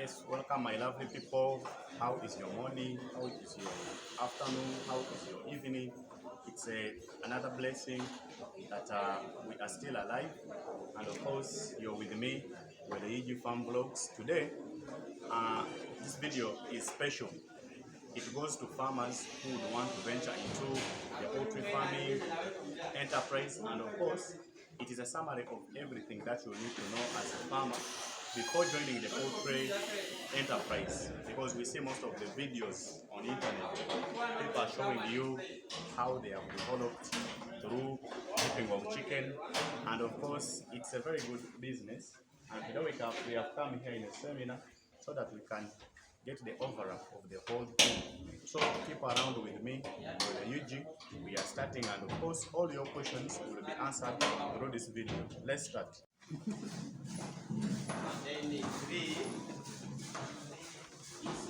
Yes, welcome my lovely people. How is your morning? How is your afternoon? How is your evening? It's another blessing that we are still alive. And of course, you're with me with the EG Farm Vlogs. Today, uh, this video is special. It goes to farmers who would want to venture into the poultry farming enterprise, and of course, it is a summary of everything that you need to know as a farmer before joining the poultry enterprise, because we see most of the videos on internet, people are showing you how they have developed through keeping of chicken, and of course, it's a very good business. And today we have come here in a seminar so that we can get the overall of the whole thing. So keep around with me, with the UG. We are starting, and of course, all your questions will be answered through this video. Let's start. Then the three is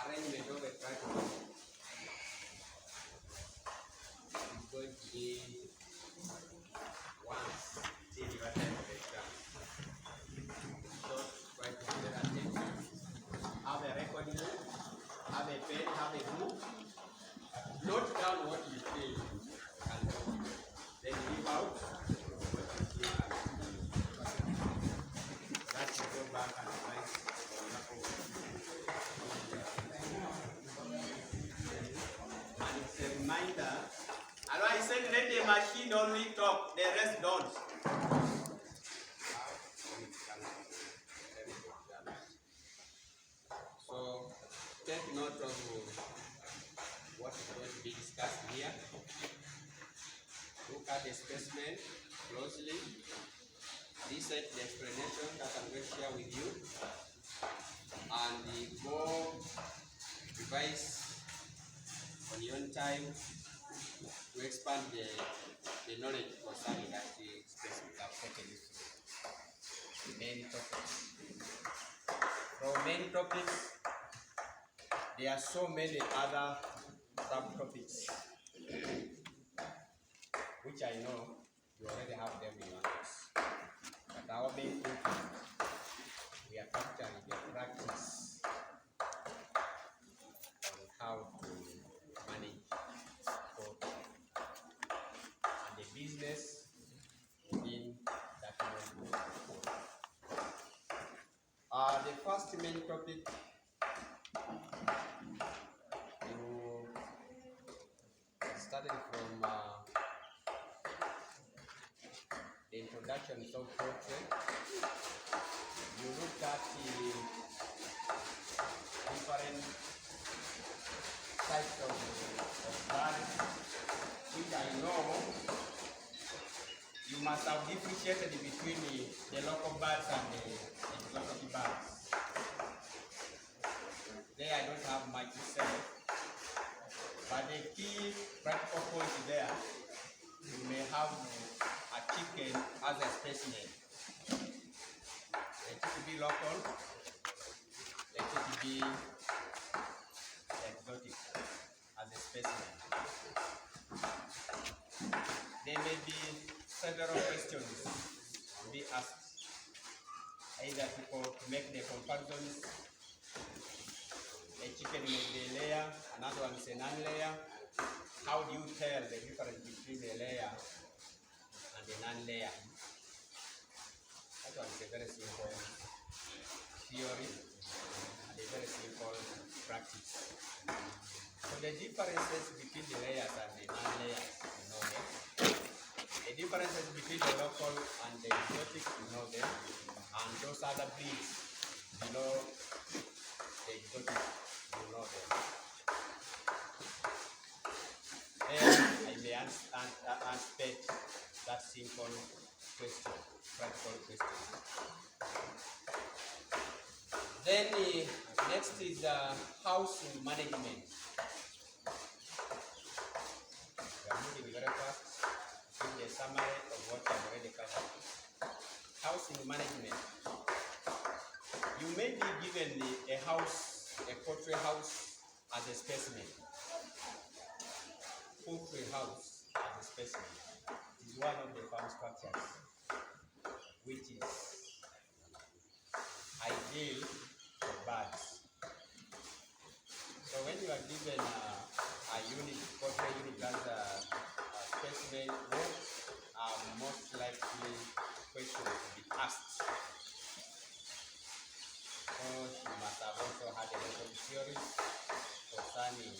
arrangement of a tractor. It's going to be once till you are done with the ground. So try to pay attention. Have a recording book, have a pen, have a book. Note down what you feel and then leave out what you feel. That you go back and write and it's a reminder. And I said let the machine only talk, the rest don't. So take note of what is going to be discussed here. Look at the specimen closely. Listen to the explanation that I'm going to share with you. And go revise on your own time to expand the knowledge concerning that specimen. I've taken you through the main topics. From main topics, there are so many other subtopics which I know you already have them in your notes. But our main topic, we are capturing the practice on how to manage poultry and the business within that management. The first main topic, you started from the introduction of poultry. You looked at the different types of birds, which I know you must have differentiated between the local birds and the exotic birds. There I don't have much to say, but the key practical point there, you may have a chicken as a specimen. Let it be local, let it be exotic as a specimen. There may be several questions to be asked, either people to make the comparisons. A chicken may be a layer, another one is a non-layer. How do you tell the difference between the layer and the non-layer? That one is a very simple theory and a very simple practice. So the differences between the layers and the non-layers, you know them. The differences between the local and the exotic, you know them. And those other breeds below the exotic, you know them. Then I may anticipate that simple question, practical question. Then next is housing management. We are moving very fast in the summary of what I've already covered. Housing management. You may be given a house, a poultry house as a specimen. Poultry house as a specimen is one of the farm structures which is ideal ideal for birds. So when you are given a unit, poultry unit as a specimen, what are most likely questions to be asked? So you must have also had a lot of theories concerning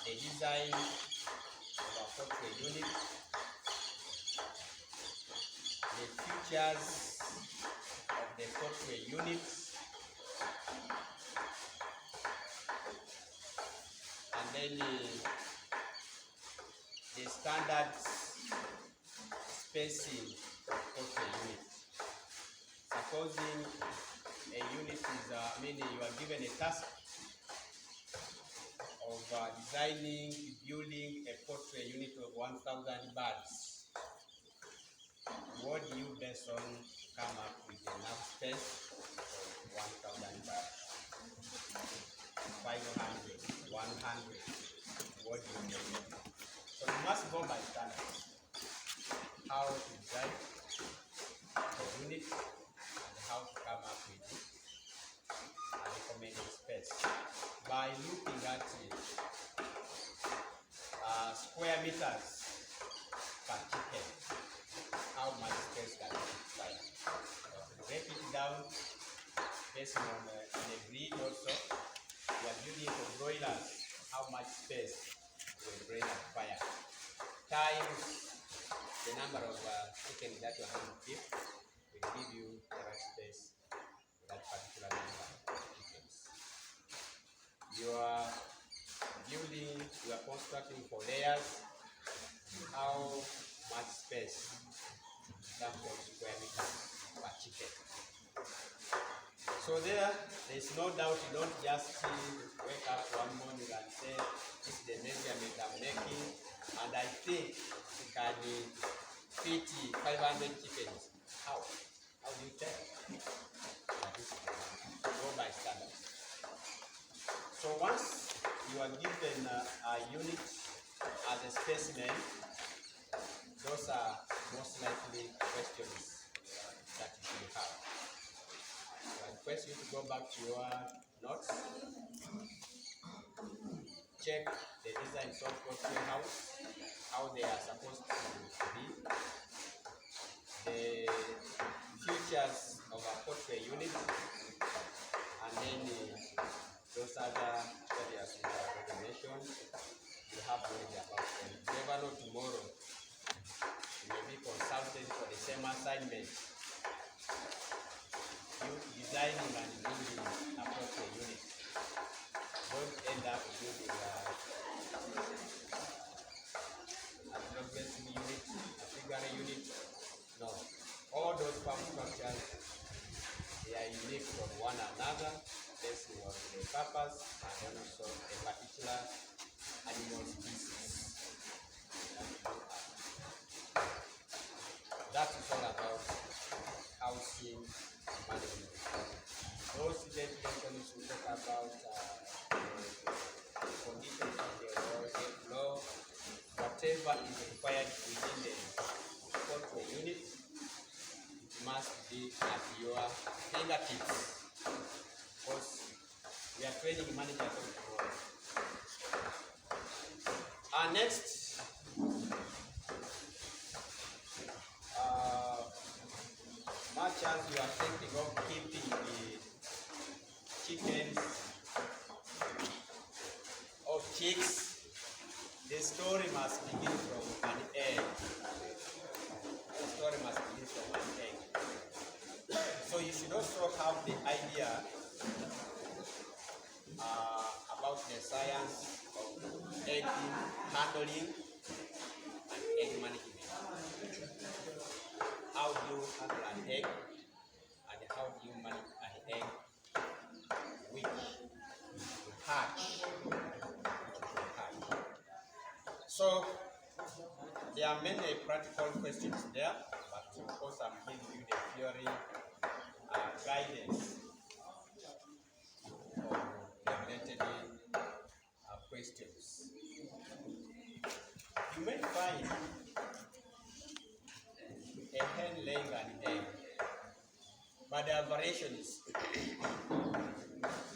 the design of a poultry unit, the features of the poultry unit, and then the standard spacing of poultry unit. Supposing a unit is, you are given a task of designing, building a poultry unit of 1,000 birds. What do you base on come up with enough space of 1,000 birds? 500, 100. What do you do? So you must go by standards. How to design the unit and how to come up with a recommended space by looking at square meters per chicken. How much space can it require? Break it down based on the breed also. We are building for broilers. How much space will broiler require? Times the number of chickens that you are going to keep will give you the right space for that particular number of chickens. You are building, you are constructing for layers. How much space? That for square meters per chicken. So there is no doubt. You don't just wake up one morning and say, this is the measurement I'm making, and I think it can fit 500 chickens. How? How do you tell? That is go by standards. So once you are given a unit as a specimen, those are most likely questions that you should have. So I request you to go back to your notes, check the design of poultry house, how they are supposed to be, the features of a poultry unit, and then those other areas we have already mentioned. You have knowledge about them. You never know tomorrow. You may be consulted for the same assignment. You designing and building a poultry unit. Don't end up building a progressive unit, a figure unit. No. All those farm structures, they are unique from one another based on the purpose and also a particular animal species. That is all about housing management. Those definitions we talk about conditions of the law, whatever is required within the poultry unit, it must be at your fingertips. Because we are training managers of tomorrow. Next, much as you are thinking of keeping the chickens or chicks, the story must begin from an egg. The story must begin from an egg. So you should also have the idea about the science of egg handling and egg management. How do you handle an egg and how do you manage an egg which will hatch? So there are many practical questions there, but of course I'm giving you the theory guidance of the related questions. You may find a hen laying an egg. but there are variations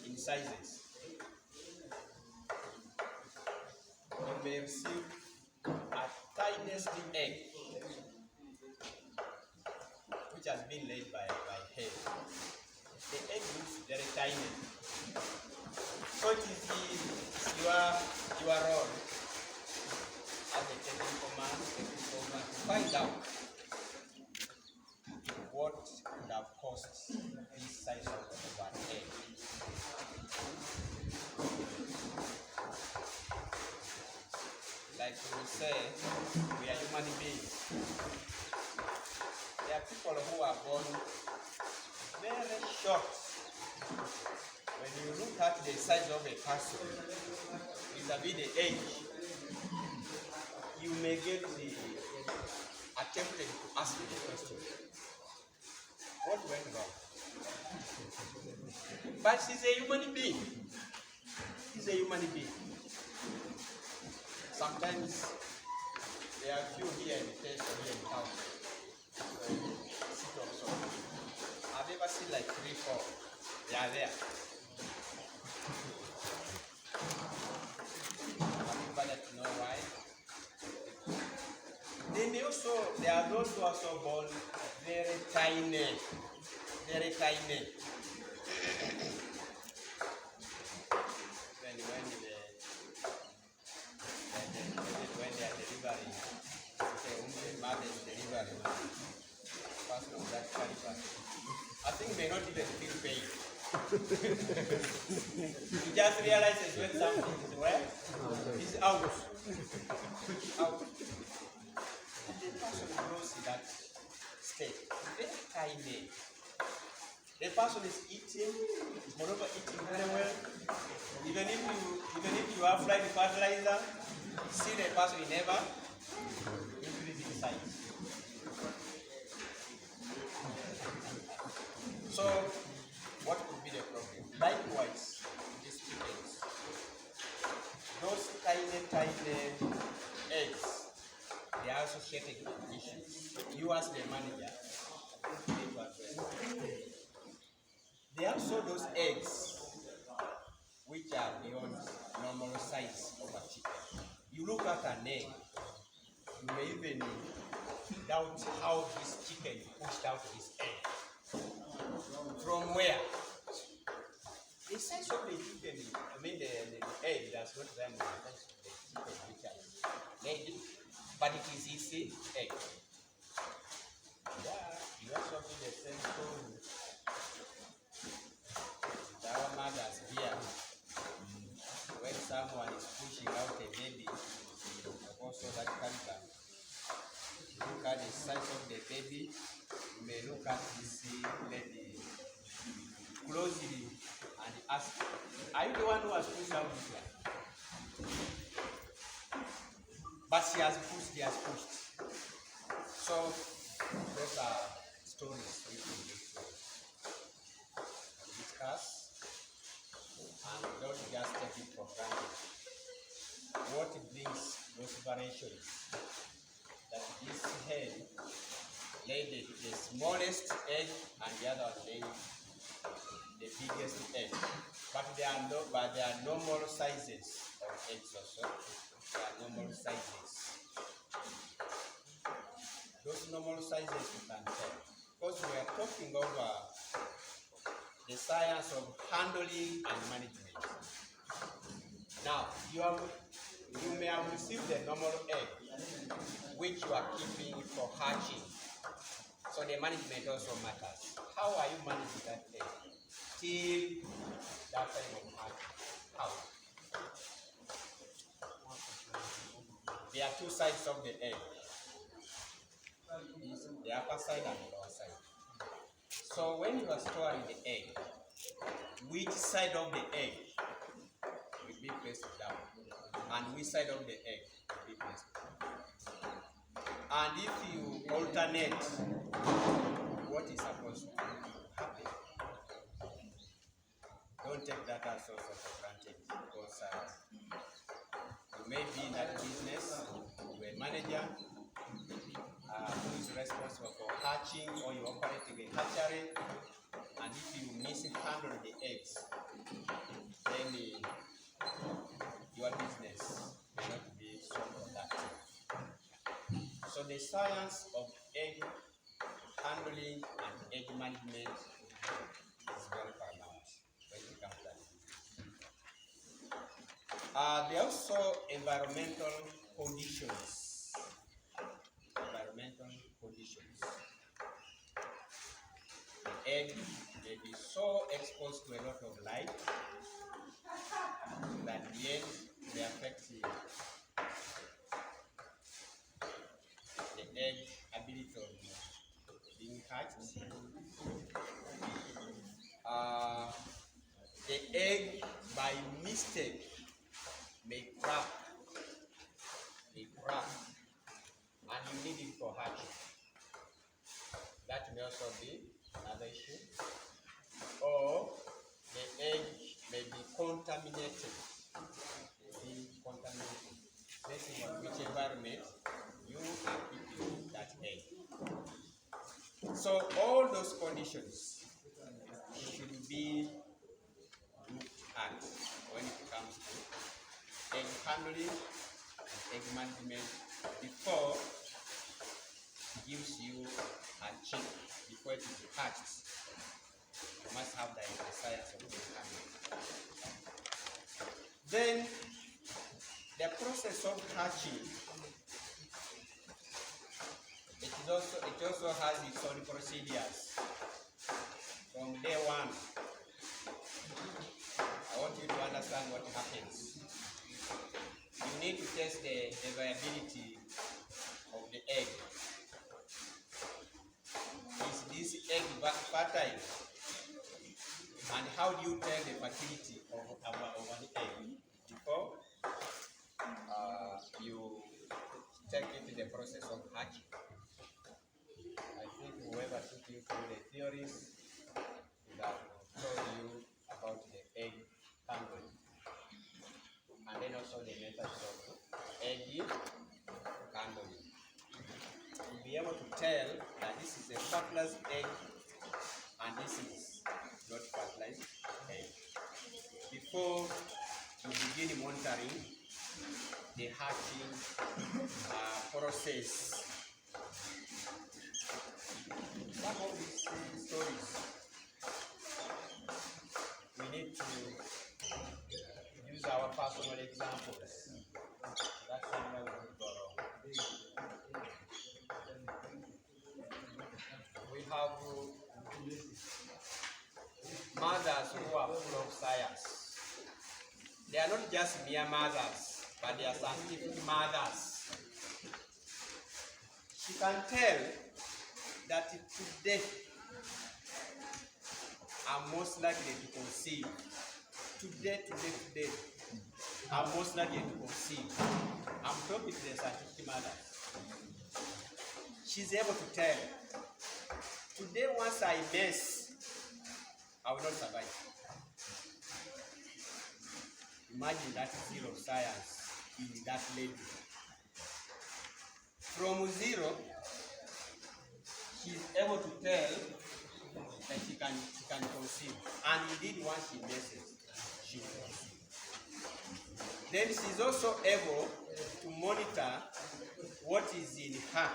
in sizes. You may receive a tiniest egg which has been laid by hair. The egg looks very tiny. So it is your role as a technical man to find out what would have cost this size of an egg. Like we say, we are human beings. There are people who are born very short. When you look at the size of a person, vis-a-vis the age, you may get attempted to ask the question, what went wrong? But she's a human being. She's a human being. Sometimes there are few here in the place or here in town. So, I've ever seen like 3, 4. They are there. Have you to know why? Then also, there are those who are also born very tiny. Very tiny. When they are delivering, the mother's delivering, person of that caliber, I think may not even feel pain. He just realizes when something is where it's out. Out. And the person grows in that state, very tiny. The person is eating, moreover eating very well. Even if you have fried fertilizer, see the person will never increase in size. So, what could be the problem? Likewise, these chickens, those tiny eggs, they are associated with issues. You as the manager need to address them. There are also those eggs which are beyond normal size of a chicken. You look at an egg, you may even doubt how this chicken pushed out his egg. From where? The size of the chicken, the egg does not resemble the size of the chicken which has laid it, but it is its egg. Yeah, you also do the same story. Our mothers here, when someone is pushing out a baby, also that caliber, look at the size of the baby, you may look at this lady closely and ask, are you the one who has pushed out this one? But she has pushed. So, those are stories we can discuss. And don't just take it for granted. What brings those variations? That this hen laid the smallest egg and the other one laid the biggest egg. But there are normal sizes of eggs also. There are normal sizes. Those normal sizes you can tell. Because we are talking over the science of handling and management. Now, you may have received the normal egg, which you are keeping for hatching. So the management also matters. How are you managing that egg till that time of hatching? How? There are two sides of the egg. The upper side and the lower side. So when you are storing the egg, which side of the egg will be placed down, and which side of the egg will be placed down? And if you alternate, what is supposed to happen? Don't take that as also for granted, because you may be in that business, you're a manager who is responsible for hatching, or you're operating a hatchery. and if you mishandle the eggs, then your business may not be so productive. So the science of egg handling and egg management is very paramount when it comes to that. There are also environmental conditions. Environmental conditions. The egg may be so exposed to a lot of light that the egg may affect the egg ability of being hatched. The egg by mistake may crack, and you need it for hatching. That may also be another issue. Or the egg may be contaminated. Depending on which environment you are keeping that egg. So all those conditions should be looked at when it comes to egg handling and egg management before it gives you a chick, before it is hatched. You must have the science of egg handling. Then the process of hatching, it also has its own procedures. From day one, I want you to understand what happens. You need to test the viability of the egg. Is this egg fertile? And how do you tell the fertility of an egg before you take it to the process of hatching? I think whoever took you through the theories that told you about the egg handling, and then also the methods of egg handling. You'll be able to tell that this is a fertilized egg and this is not fertilized egg before you begin monitoring the hatching process. Some of these stories we need to use our personal examples. That's somewhere we could go wrong. We have mothers who are full of science. They are not just mere mothers, but they are scientific mothers. She can tell that today I'm most likely to conceive. Today, I'm most likely to conceive. I'm talking to the scientific mother. She's able to tell, today once I mess, I will not survive. Imagine that zero science in that lady. From zero, she's able to tell that she can conceive. And indeed, once she messes, she will conceive. Then she's also able to monitor what is in her,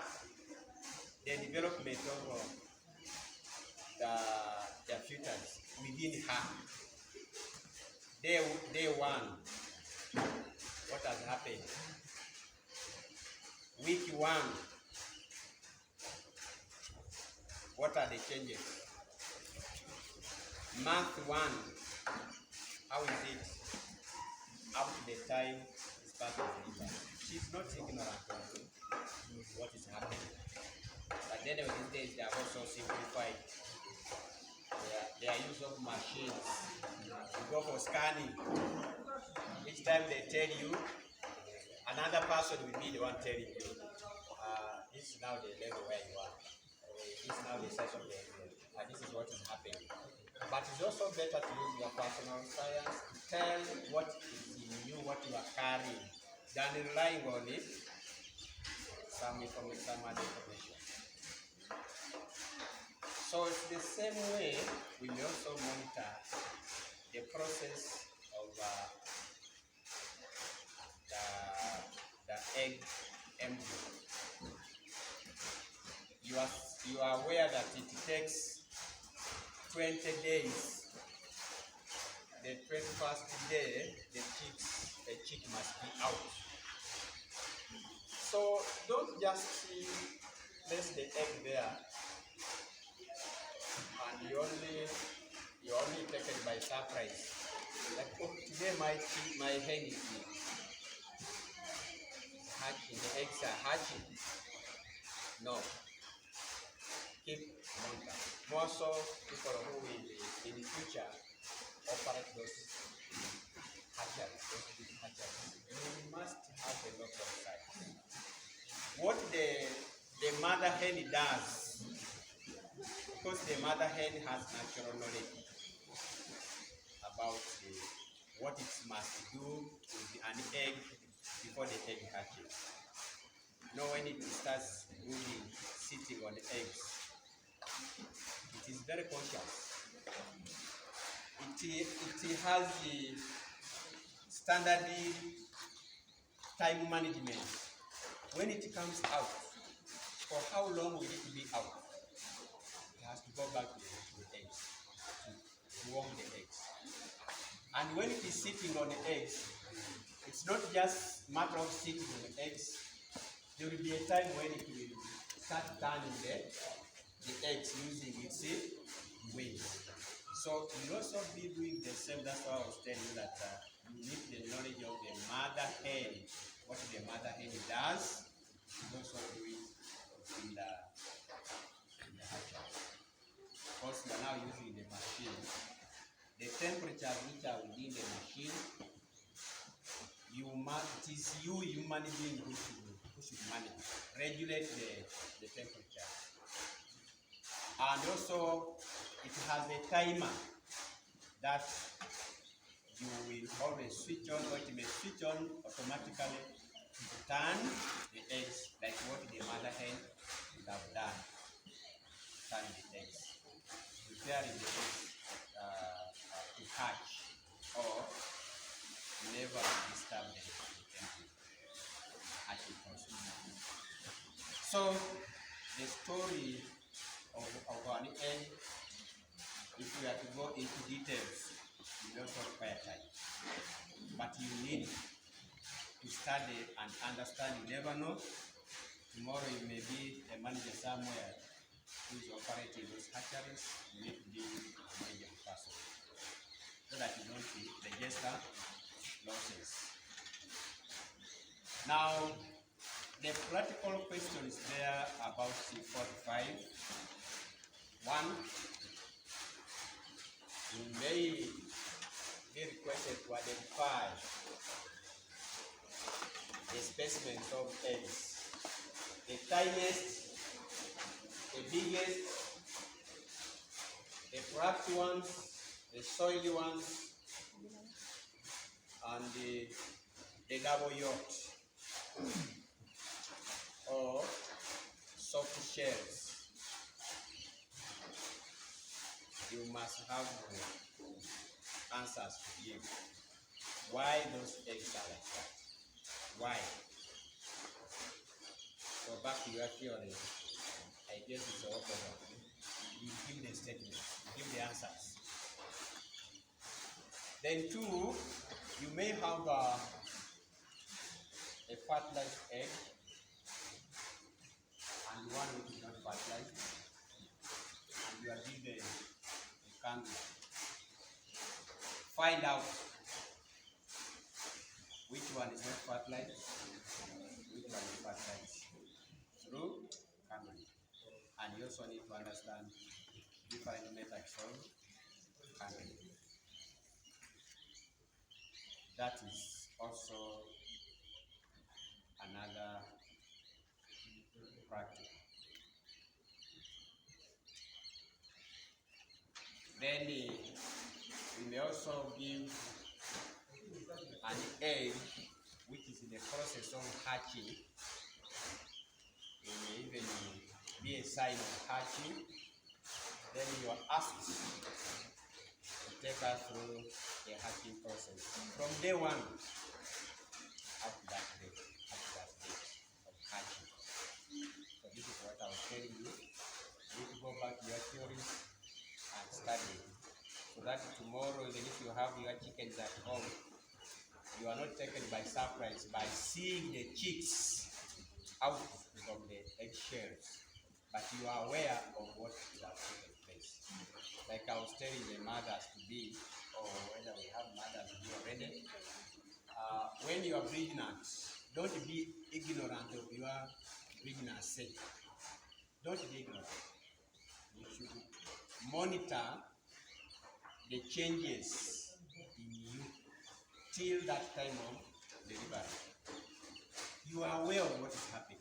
the development of the fetus within her. Day one, what has happened? Week one, what are the changes? Month one, how is it? Up to the time it's part of the liver. She's not ignorant of what is happening. But then these days they are also simplified. Their use of machines. You go for scanning. Each time they tell you, another person will be the one telling you, this is now the level where you are. This is now the size of the egg. This is what is happening. But it's also better to use your personal science to tell what is in you, what you are carrying, than relying on it, some other information. So it's the same way we may also monitor the process of the egg embryo. You are aware that it takes 20 days. The 21st day, the chick must be out. So don't just place the egg there and you're only taken by surprise. Like, oh, today my hen is hatching, the eggs are hatching. No. Keep monitor. More so people who will in the future operate those hatcheries, those big hatcheries. You must have a lot of sight. What the mother hen does, because the mother hen has natural knowledge about what it must do with an egg before the egg hatches. You know, when it starts moving, sitting on the eggs, it is very conscious. It has the standard time management. When it comes out, for how long will it be out? It has to go back to the eggs, to warm the eggs. And when it is sitting on the eggs, it's not just a matter of sitting on the eggs. There will be a time when it will start turning the eggs using its wings. So you also be doing the same. That's why I was telling you that you need the knowledge of the mother hen, what the mother hen does. You also do it in the hatchery. Because you are now using the machine. The temperatures which are within the machine, it is you human being who should manage, regulate the temperature. And also, it has a timer that you will always switch on, or it may switch on automatically to turn the eggs, like what the mother hen would have done. Turn the eggs, preparing the eggs to hatch, or never disturb the hatching process. So, the story of an egg, if we are to go into details, you don't require time. But you need to study and understand. You never know. Tomorrow you may be a manager somewhere who is operating those hatcheries. You need to be a manager person so that you don't register losses. Now, the practical questions there about C45. One, you may be requested to identify the specimens of eggs, the tiniest, the biggest, the cracked ones, the soily ones, and the double yolked or soft shells. You must have answers to give. Why those eggs are like that? Why? So back to your theory, I guess it's all over. You give the statements, you give the answers. Then two, you may have a fertilized egg and one which is not fertilized, and you are given a candle. Find out which one is not fertilized, which one is fertilized through candle. And you also need to understand different methods of candle. That is also another practice. Then we may also give an egg which is in the process of hatching. It may even be a sign of hatching. you are asked to take us through the hatching process from day one up to that day, of hatching. So this is what I was telling you. You need to go back to your theories and study, so that tomorrow, even if you have your chickens at home, you are not taken by surprise by seeing the chicks out from the eggshells, but you are aware of what is taking place. Like I was telling the mothers to be, or whether we have mothers to be already, when you are pregnant, don't be ignorant of your pregnancy. Don't be ignorant. You should monitor the changes in you till that time of delivery. You are aware of what is happening.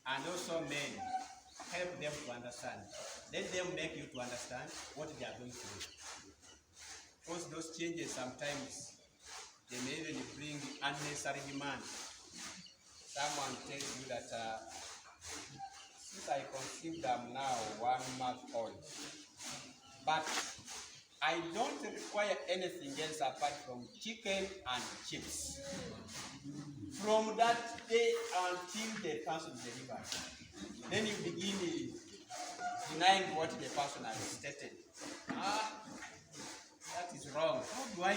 And also men, help them to understand. Let them make you to understand what they are going through. Because those changes sometimes, they may even bring unnecessary demand. Someone tells you that since I conceived, I'm now 1 month old, but I don't require anything else apart from chicken and chips. From that day until the person delivers, then you begin denying what the person has stated. That is wrong. How do I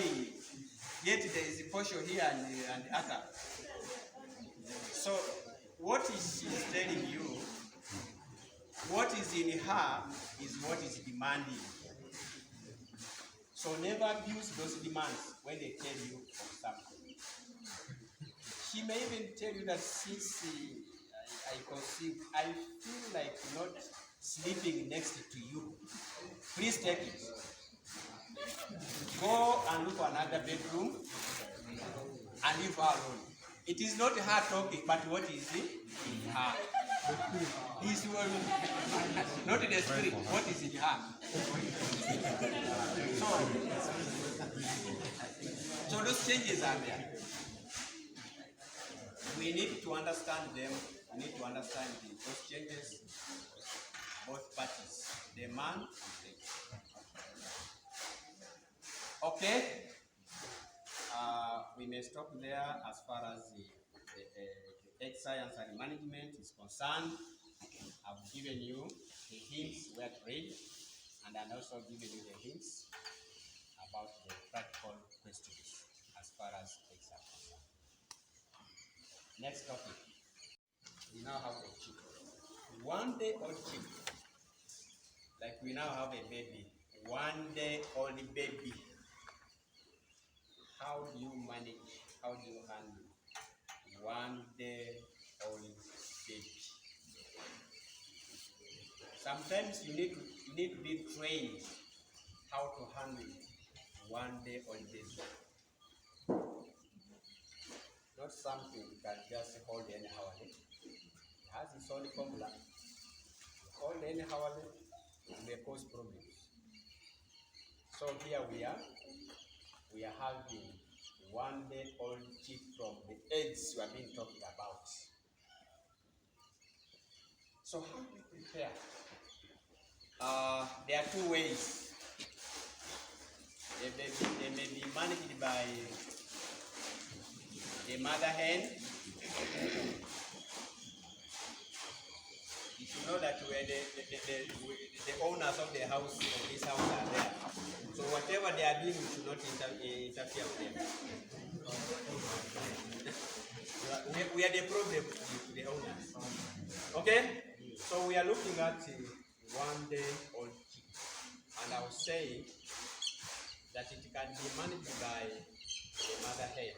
get there is a portion here and the other? So what is she telling you? What is in her is what is demanding. So never abuse those demands when they tell you of something. She may even tell you that since I conceived, I feel like not sleeping next to you. Please take it. Go and look for another bedroom and leave her alone. It is not her talking, but what is it in her? Is not in the spirit, what is in her? So those changes are there. We need to understand them. We need to understand those changes, both parties, the man and the woman. Okay. We may stop there as far as the egg science and management is concerned. I've given you the hints where to read, and I'm also giving you the hints about the practical questions as far as eggs are concerned. Next topic. We now have a chick. 1 day old chick. Like we now have a baby. 1 day old baby. How do you manage? How do you handle 1 day old baby? Sometimes you need to be trained how to handle 1 day old baby. Not something you can just hold anyhow. It has its own formula. Hold anyhow, it may cause problems. So here we are having 1 day old chick from the eggs we have been talking about. So how do you prepare? There are 2 ways. They may be managed by the mother hen. You should know that we're the owners of the house, of this house are there. So whatever they are doing, we should not interfere with them. We are the problem to the owners. Okay? So we are looking at 1 day old chick. And I was saying that it can be managed by the mother hen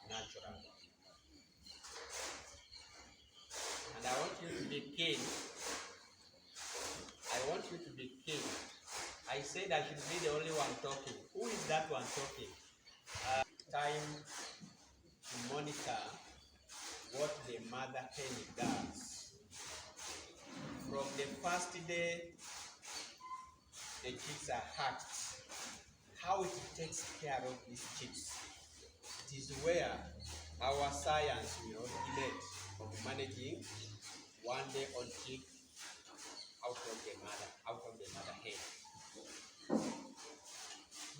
naturally. And I want you to be keen. I said I should be the only one talking. Who is that one talking? Time to monitor what the mother hen does. From the first day the chicks are hatched, how it takes care of these chicks. It is where our science will relate of managing 1 day old chick out of the mother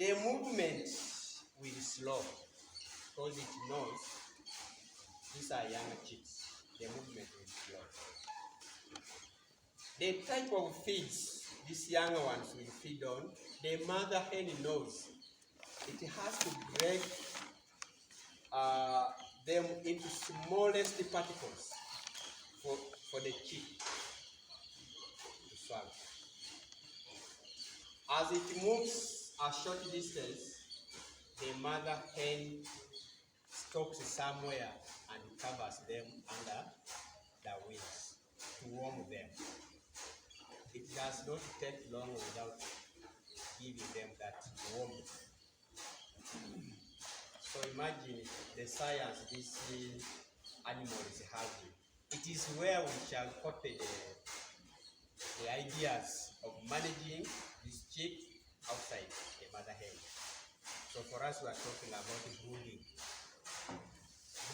The movement will slow because it knows these are younger chicks. The movement will slow. The type of feeds these younger ones will feed on, the mother hen knows it has to break them into smallest particles for the chick to swallow. As it moves a short distance, the mother hen stops somewhere and covers them under the wings to warm them. It does not take long without giving them that warmth. So imagine the science this animal is having. It is where we shall copy the ideas of managing this chick outside the mother hen. So for us, we are talking about brooding.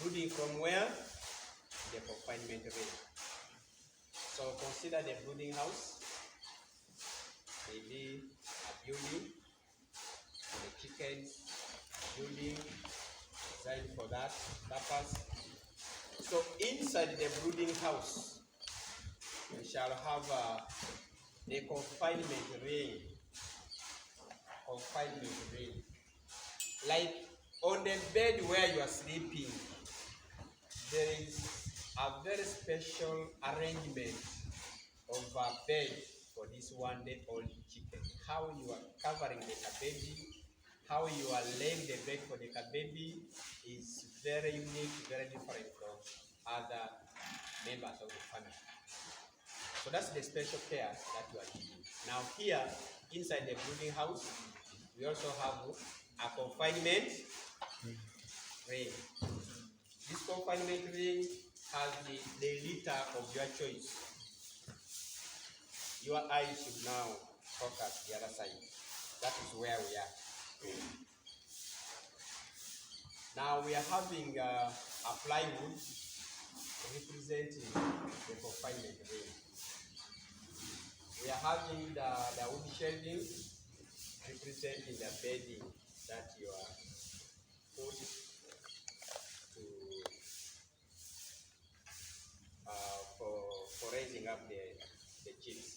Brooding from where? The confinement ring. So consider the brooding house, maybe a building, the chickens building designed for that purpose. So inside the brooding house, we shall have a confinement ring. Confinement ring. Like on the bed where you are sleeping, there is a very special arrangement of a bed for this one-day-old chicken. How you are covering the baby, how you are laying the bed for the baby is very unique, very different from other members of the family. So that's the special care that you are giving. Now here, inside the brooding house, we also have a confinement ring. This confinement ring has the litter of your choice. Your eyes should now focus the other side. That is where we are. Now we are having a plywood representing the confinement ring. We are having the wood shelving representing the bedding that you are put to for raising up the chicks.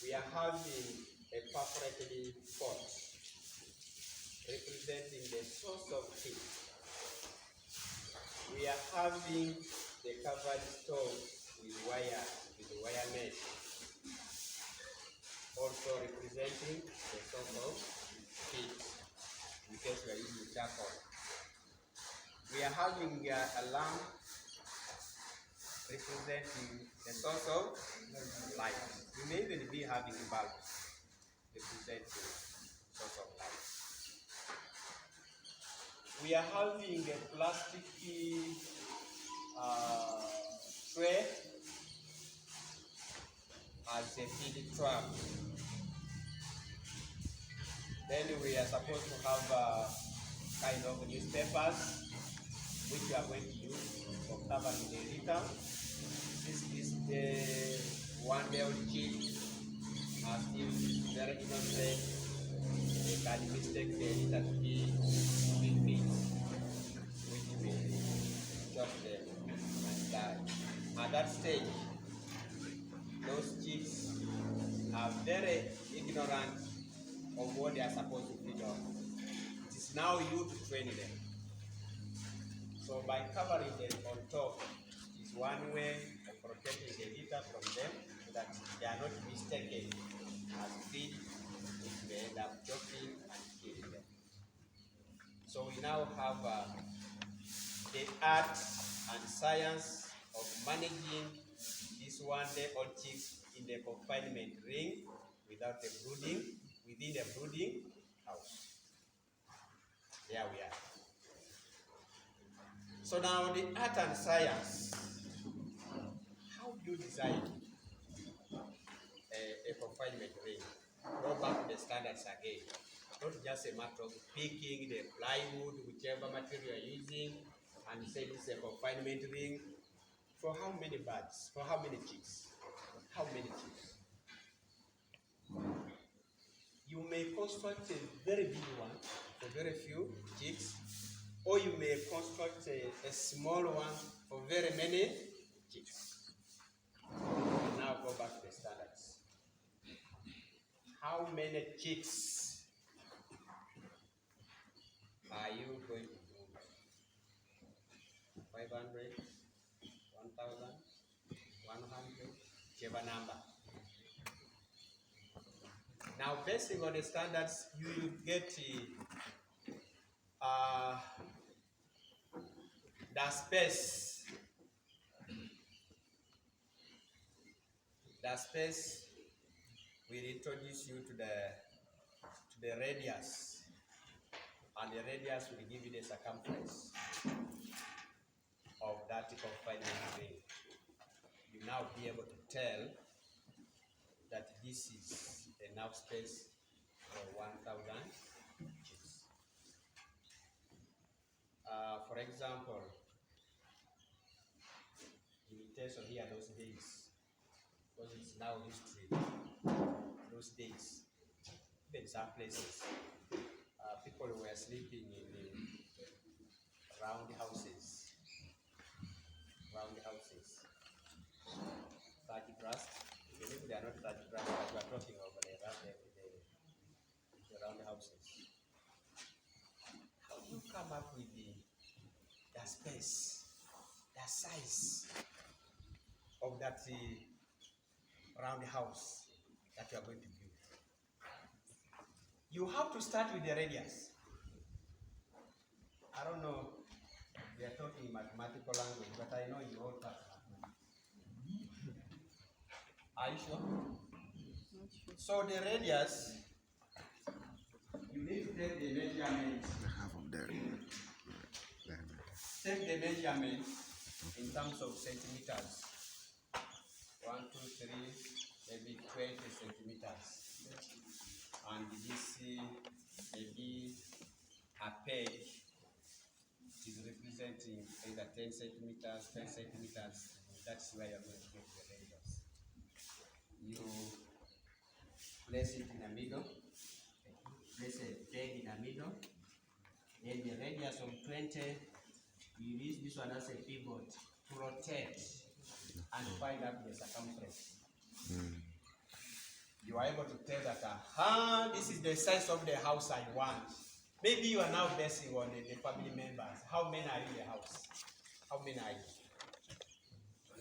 We are having a perforated pot representing the source of heat. We are having the covered stove with wire mesh, also representing the source of heat in case we are using charcoal. We are having a lamp representing the source of light. We may even be having a bulb representing the source of light. We are having a plastic tray as a feed trap. Then we are supposed to have kind of newspapers which we are going to use for covering the litter. This is the one-day-old chick are still very innocent. They can mistake the litter to be moving things, which will shock them and die. At that stage, those chicks are very ignorant of what they are supposed to feed on. It is now you to train them. So by covering them on top is one way of protecting the litter from them so that they are not mistaken as feed, which may end up choking and killing them. So we now have the art and science of managing this one-day-old chicks in the confinement ring without the brooding, within the brooding house. There we are. So now the art and science. How do you design a confinement ring? Go back to the standards again. Not just a matter of picking the plywood, whichever material you're using, and say this is a confinement ring. For how many birds? For how many chicks? How many chicks? You may construct a very big one for very few chicks, or you may construct a small one for very many chicks. Now go back to the standards. How many chicks are you going to do? 500, 1,000, 100, whichever number. Now, based on the standards, you will get the space. The space will introduce you to the radius, and the radius will give you the circumference of that confinement ring. You now be able to tell that this is enough space for 1,000 chicks. For example, limitation here those days, because it's now history. Those days, even some places, people were sleeping in round houses. 30 grass. Even they are not 30 grass, but we are talking about the round houses. How do you come up with the space, the size of that round house that you are going to build? You have to start with the radius. I don't know, we are talking mathematical language, but I know you all pass mathematics. Are you sure? So the radius, you need to take the measurement. Take the measurement in terms of centimeters. 1, 2, 3, maybe 20 centimeters. And this maybe a page is representing either 10 centimeters, 10 centimeters. That's where you're going to get the radius. You place it in the middle, place a peg in the middle, then the radius of 20, you use this one as a pivot to rotate and find out the circumference. You are able to tell that, this is the size of the house I want. Maybe you are now basing on the family members. How many are in the house? How many are you?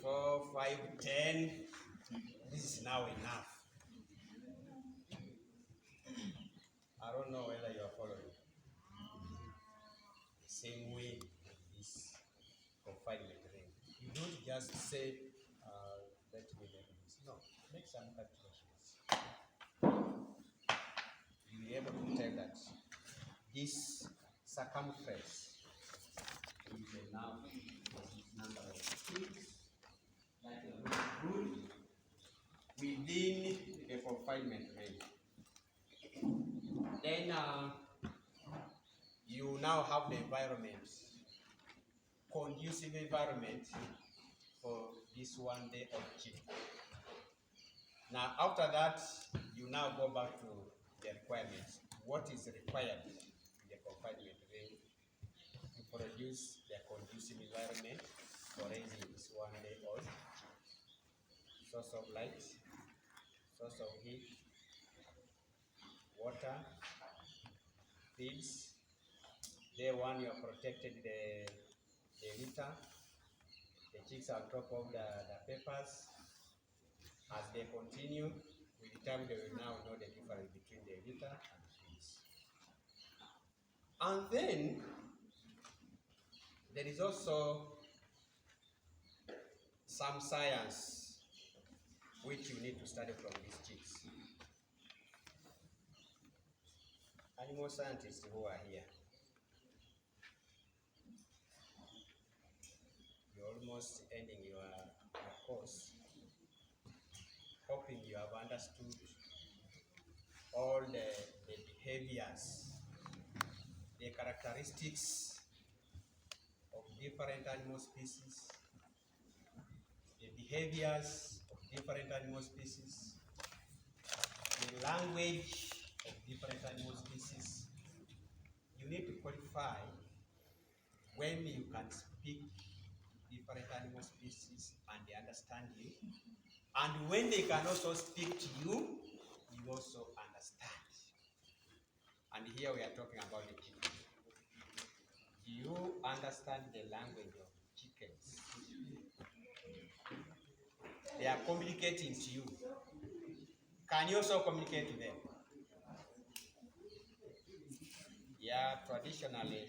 4, 5, 10. This is now enough. I don't know whether you are following. The same way with this confinement ring. You don't just say, let me make this. No, make some calculations. You'll be able to tell that this circumference is enough for this number of chicks that are good within the confinement range. Then you now have the environment, conducive environment for this 1 day of chick. Now after that, you now go back to the requirements. What is required in the confinement range to produce the conducive environment for raising this 1 day old? Source of light, source of heat, water, feeds. Day 1 you are protected the litter. The chicks are on top of the papers. As they continue, with time they will now know the difference between the litter and feeds. And then there is also some science which you need to study from these chicks. Animal scientists who are here, you're almost ending your course, hoping you have understood all the behaviors, the characteristics of different animal species, the behaviors of different animal species, the language of different animal species. You need to qualify when you can speak different animal species and they understand you. And when they can also speak to you, you also understand. And here we are talking about the chicken. Do you understand the language of chickens? They are communicating to you. Can you also communicate to them? Yeah, traditionally,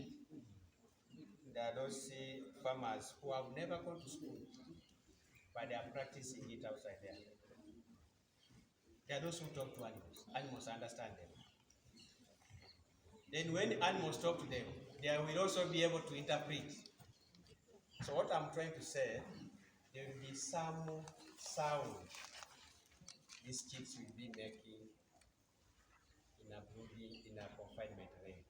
there are those farmers who have never gone to school, but they are practicing it outside there. There are those who talk to animals. Animals understand them. Then when animals talk to them, they will also be able to interpret. So what I'm trying to say, there will be some sound these chicks will be making in a brooding, in a confinement range.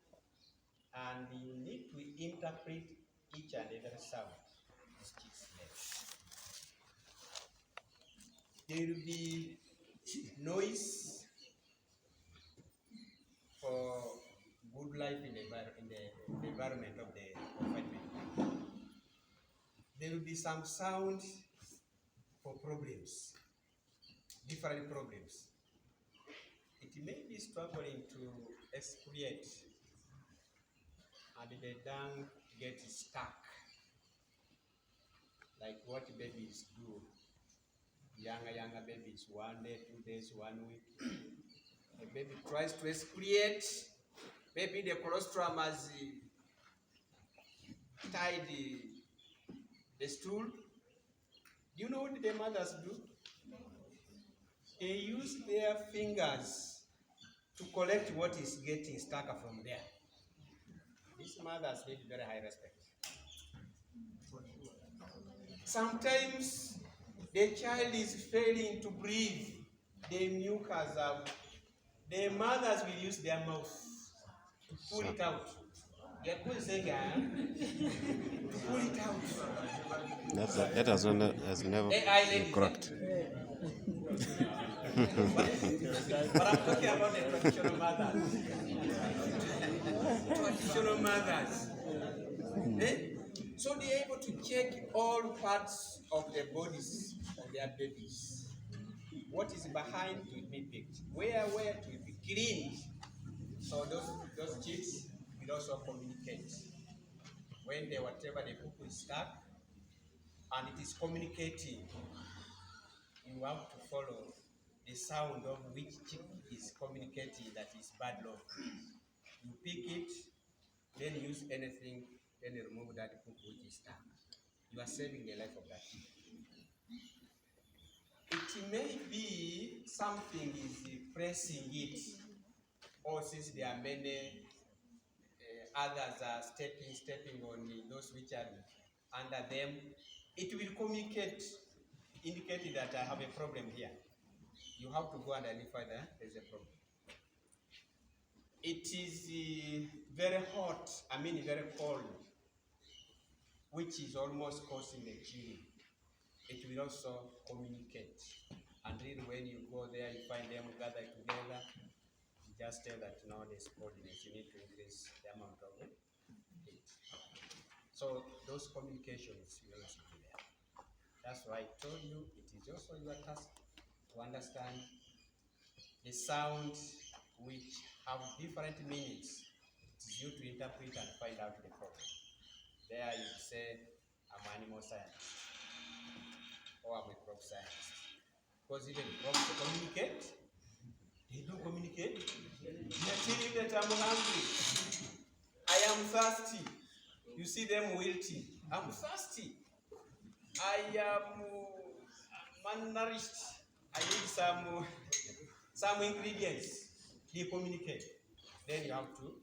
And you need to interpret each and every sound these chicks make. There will be noise for good life in the environment of the confinement. There will be some sound for problems, different problems. It may be struggling to excrete and the dung gets stuck, like what babies do. Younger babies, 1 day, 2 days, 1 week. The baby tries to excrete. Maybe the colostrum has tied the stool. Do you know what the mothers do? They use their fingers to collect what is getting stuck from there. These mothers need very high respect. Sometimes the child is failing to breathe. The mucus the mothers will use their mouth to pull it out. They pull it out. That has never been correct. But I'm talking about the traditional mothers. Traditional mothers. So they're able to check all parts of the bodies of their babies. What is behind will be picked. Where it will be cleaned. So those chicks will also communicate. When whatever the poop is stuck and it is communicating, you have to follow the sound of which chick is communicating that is bad luck. You pick it, then use anything, then remove that poop which is stuck. You are saving the life of that chick. It may be something is pressing it, or since there are many others are stepping on those which are under them, it will communicate, indicating that I have a problem here. You have to go and identify that there's a problem. It is very hot, very cold, which is almost causing a chilling. It will also communicate. And really when you go there, you find them gathered together, you just tell that now there's coldness, you need to increase the amount of heat. So those communications will also be there. That's why I told you it is also your task to understand the sounds which have different meanings. It is you to interpret and find out the problem. There you say, I'm an animal scientist or I'm a crop scientist. Because even crops communicate, they do communicate. They tell you that I'm hungry, I am thirsty. You see them wilting. I'm thirsty. I am malnourished. I need some ingredients. They communicate. Then you have to.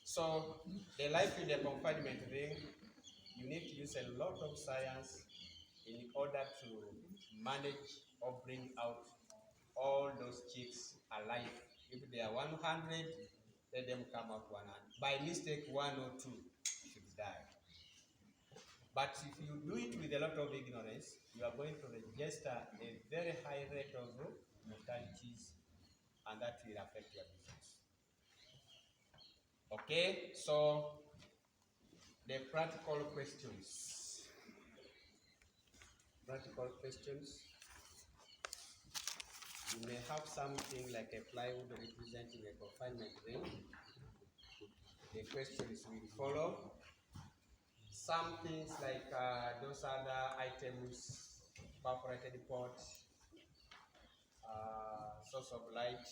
So the life in the confinement ring, you need to use a lot of science in order to manage or bring out all those chicks alive. If they are 100, let them come out 100. By mistake, 1 or 2 should die. But if you do it with a lot of ignorance, you are going to register a very high rate of mortalities and that will affect your business. Okay, so the practical questions. Practical questions. You may have something like a plywood representing a confinement ring. The questions will follow. Some things like those other items, perforated pot, source of light,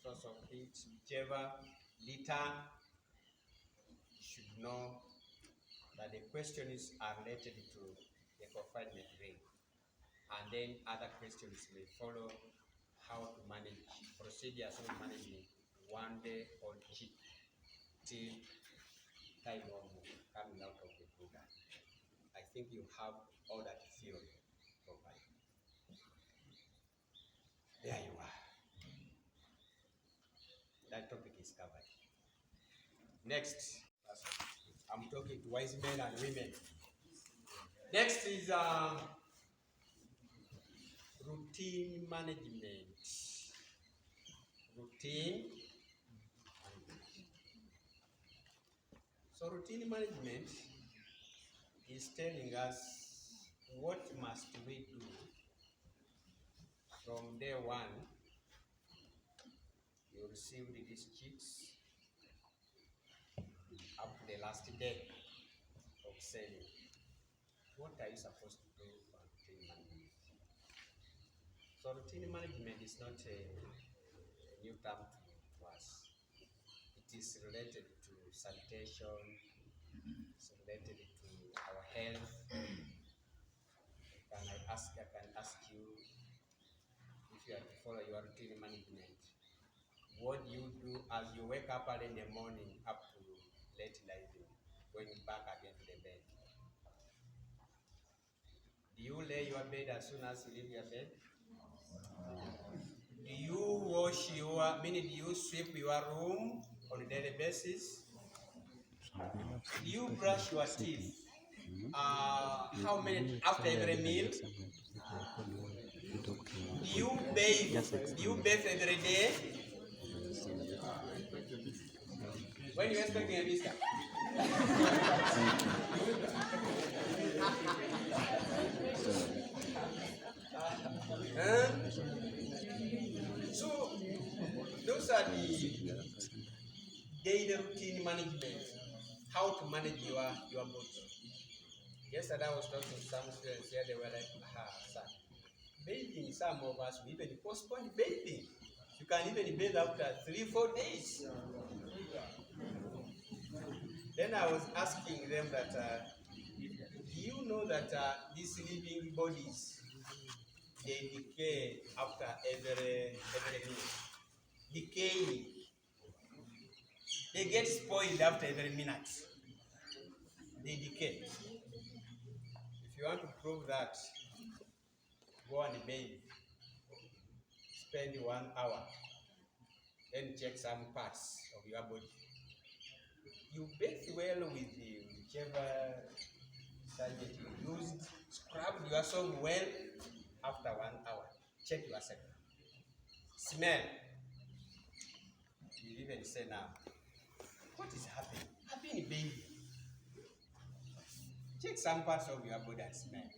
source of heat, whichever, liter, you should know that the questions are related to the confinement ring. And then other questions may follow how to manage procedures of managing one day on chip till time of coming out of the product. I think you have all that theory properly. There you are. That topic is covered. Next, I'm talking to wise men and women. Next is routine management. Routine management. So routine management is telling us what must we do from day one. You received these checks up to the last day of selling. What are you supposed to do for routine management? So routine management is not a new term to us. It is related to sanitation, it's related to our health. I can ask you, if you are to follow your routine management, what do you do as you wake up early in the morning up to late in the evening, going back again to the bed? Do you lay your bed as soon as you leave your bed? Do you wash do you sweep your room on a daily basis? Do you brush your teeth? How many after every meal? Do you bathe? Do you bathe every day? When are you expecting a visitor? So those are the daily routine management. How to manage your body. Yesterday I was talking to some students here, they were like, son, bathing, some of us we even postpone bathing. You can even bathe after 3-4 days. Then I was asking them that, do you know that these living bodies, they decay after every minute? Decaying. They get spoiled after every minute. They decay. If you want to prove that, go and bathe. Spend 1 hour. Then check some parts of your body. You bathe well with whichever detergent you used. Scrub yourself well after 1 hour. Check yourself. Smell. You even say now, what is happening? I've been bathing. Check some parts of your body and smell.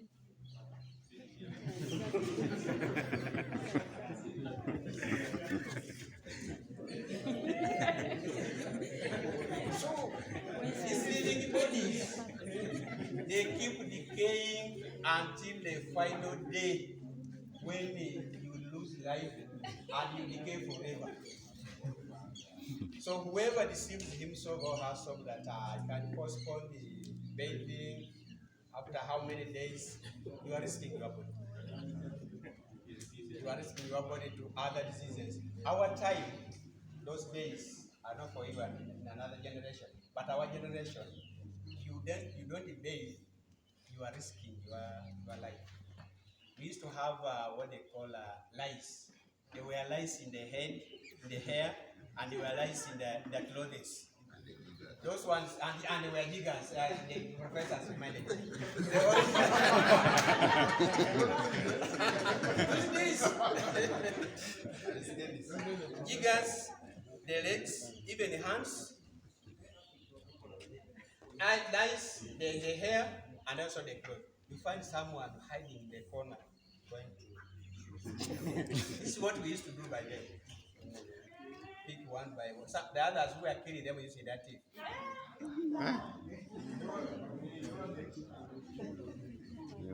So, these living bodies, they keep decaying until the final day when you lose life and you decay forever. So whoever deceives himself or herself that can postpone the bathing after how many days, you are risking your body. You are risking your body to other diseases. Our time, those days are not for even in another generation. But our generation, you don't bathe, you are risking your life. We used to have what they call lice. There were lice in the head, in the hair, and there were lice in the clothes. Those ones, and they were diggers, the professors reminded me. These days, jiggers, the legs, even the hands, and nice, the hair, and also the clothes. You find someone hiding in the corner going to. This is what we used to do by then. Pick one by one. The others who were killing them using that teeth.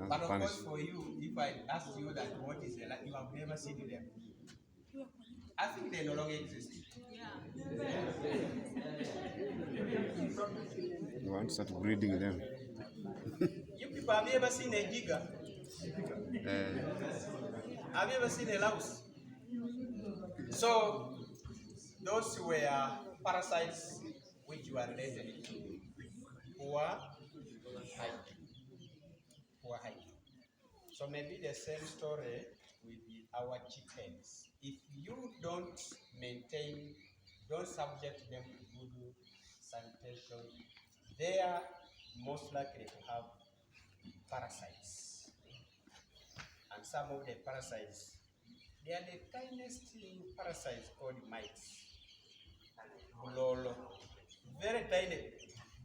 But of course, for you, if I ask you that what is the life, you have never seen them. I think they no longer exist. You want to start breeding them. You people, have you ever seen a jigger? Have you ever seen a louse? So, those were parasites which were related to poor hygiene. Poor hygiene. So maybe the same story with our chickens. If you don't maintain, don't subject them to good sanitation, they are most likely to have parasites. And some of the parasites, they are the tiniest parasites called mites. Lolo. Very tiny.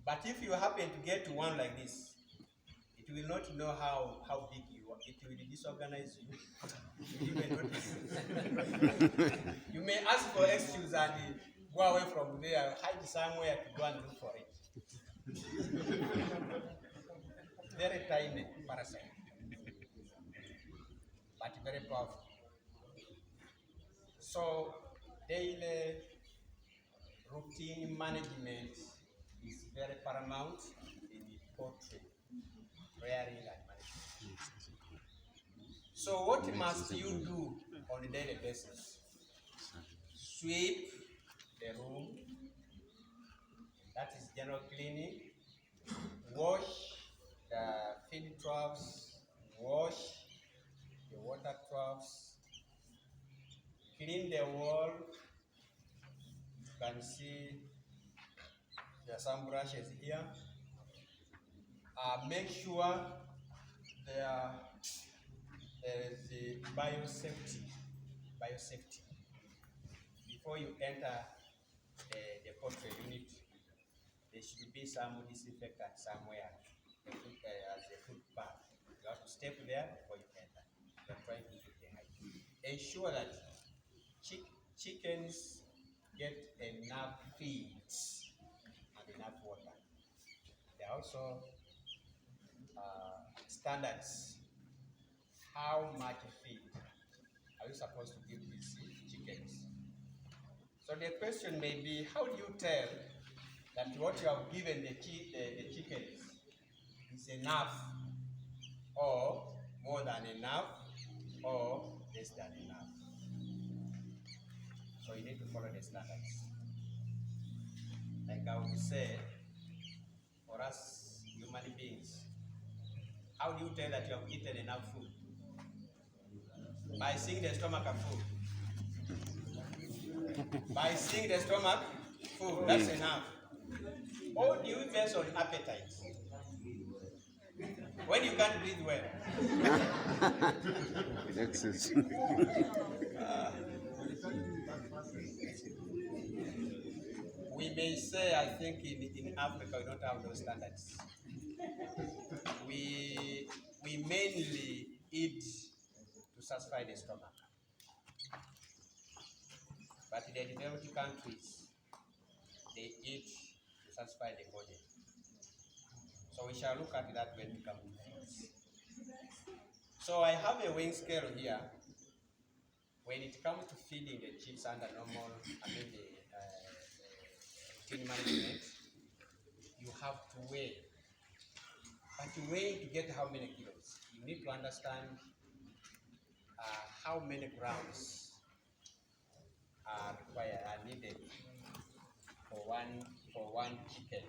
But if you happen to get to one like this, it will not know how big you are. It will disorganize you. You may not. You may ask for excuse and go away from there, hide somewhere to go and look for it. Very tiny parasite, but very powerful. So daily routine management is very paramount in poultry rearing and management. So what must you do on a daily basis? Sweep the room, that is general cleaning, wash the feed troughs, wash the water troughs, clean the wall. You can see there are some brushes here. Make sure there is the biosafety. Before you enter the poultry unit, there should be some disinfectant somewhere as a food bag. You have to step there before you enter. You're trying to keep the hygiene. Ensure that chickens get enough feeds and enough water. There are also standards. How much feed are you supposed to give these chickens? So the question may be, how do you tell that what you have given the chickens is enough, or more than enough, or less than enough? So you need to follow the standards. Like I would say, for us human beings, how do you tell that you have eaten enough food? By seeing the stomach of food. By seeing the stomach food, that's enough. Or do you base on appetite? When you can't breathe well. Excess. We may say, I think in Africa we don't have those standards. We mainly eat to satisfy the stomach. But in the developed countries, they eat to satisfy the body. So we shall look at that when we come to feeds. So I have a weighing scale here. When it comes to feeding the chicks under normal, the routine management, you have to weigh. But you weigh to get how many kilos. You need to understand how many grams are required, are needed for one chicken.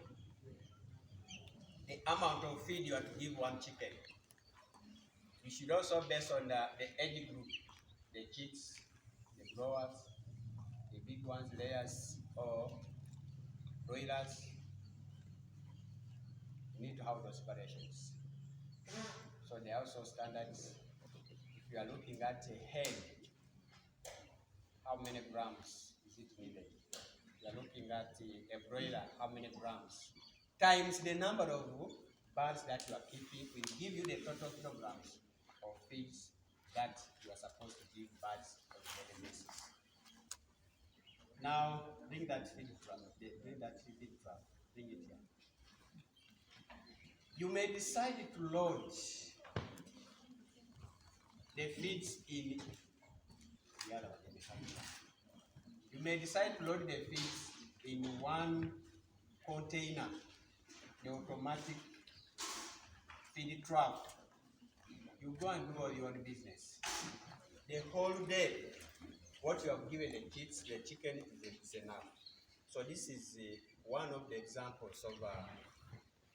The amount of feed you have to give one chicken. You should also base on the age group, the chicks, the growers, the big ones, layers, or broilers. You need to have those variations. So there are also standards. If you are looking at a hen, how many grams is it needed? You are looking at a broiler, how many grams? Times the number of birds that you are keeping will give you the total kilograms of feeds that you are supposed to give birds on a daily basis. Now, bring that feed trap. Bring that feed trap. Bring it here. You may decide to load the feeds in the other one. You may decide to load the feeds in one container, the automatic feed trap. You go and do all your own business. The whole day, what you have given the chicken is enough. So this is one of the examples of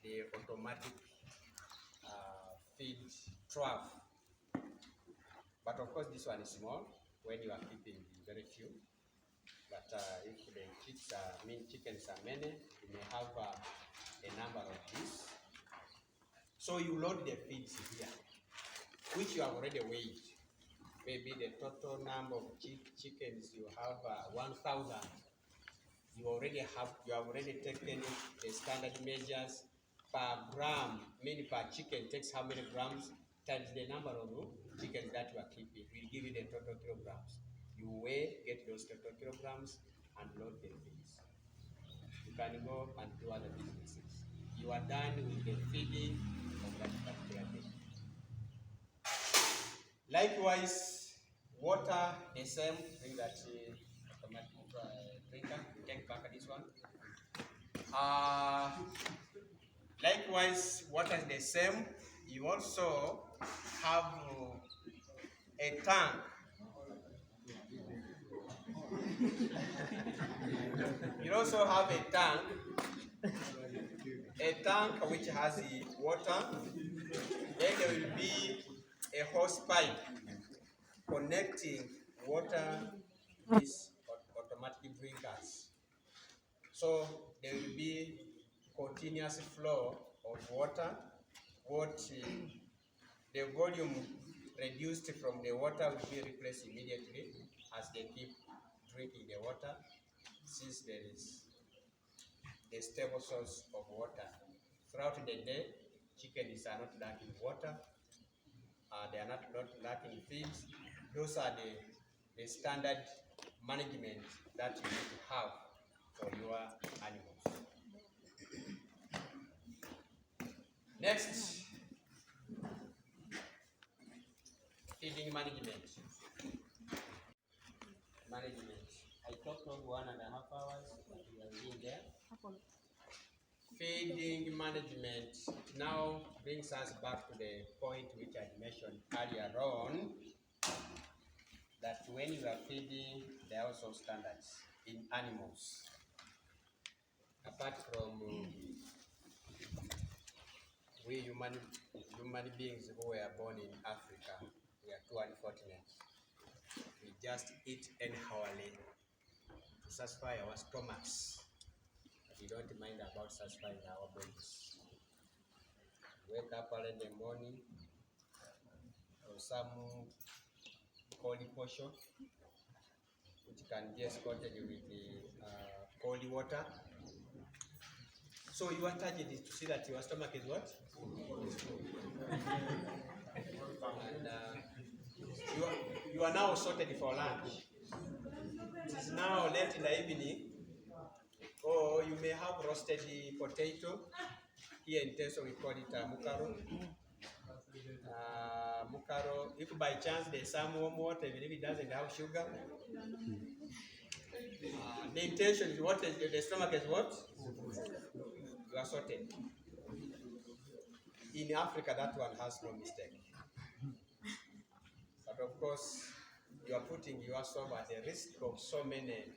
the automatic feed trap. But of course, this one is small when you are keeping very few. But if the chickens are many, you may have a number of these. So you load the feeds here, which you have already weighed. Maybe the total number of chickens you have 1,000. You have already taken the standard measures per gram, meaning per chicken takes how many grams times the number of chickens that you are keeping. Will give you the total kilograms. You weigh, get those total kilograms, and load the feeds. You can go and do other businesses. You are done with the feeding of that particular day. Likewise, water, the same. Bring that automatic drinker. You take back this one. Likewise, water is the same. You also have a tank. You also have a tank which has the water. Then there will be a hose pipe connecting water to these automatic drinkers. So there will be continuous flow of water. What the volume reduced from the water will be replaced immediately as they keep drinking the water, since there is a stable source of water. Throughout the day, chickens are not lacking water. They are not lacking feeds. Those are the standard management that you need to have for your animals. Next, feeding management. I talked of 1.5 hours, but we are in there. Feeding management now brings us back to the point which I mentioned earlier on, that when you are feeding, there are also standards in animals. Apart from we human beings who were born in Africa, we are too unfortunate. We just eat anyhowly to satisfy our stomachs. We don't mind about satisfying our bodies. Wake up early in the morning, or some cold portion, which can be escorted with cold water. So your target is to see that your stomach is what? And you are now sorted for lunch. It is now late in the evening, or you may have roasted the potato. Here in Teso we call it mukaro. Mukaro, if by chance there's some warm water, even if it doesn't have sugar. The intention is what? The stomach is what? You are sorted. In Africa, that one has no mistake. But of course, you are putting yourself at the risk of so many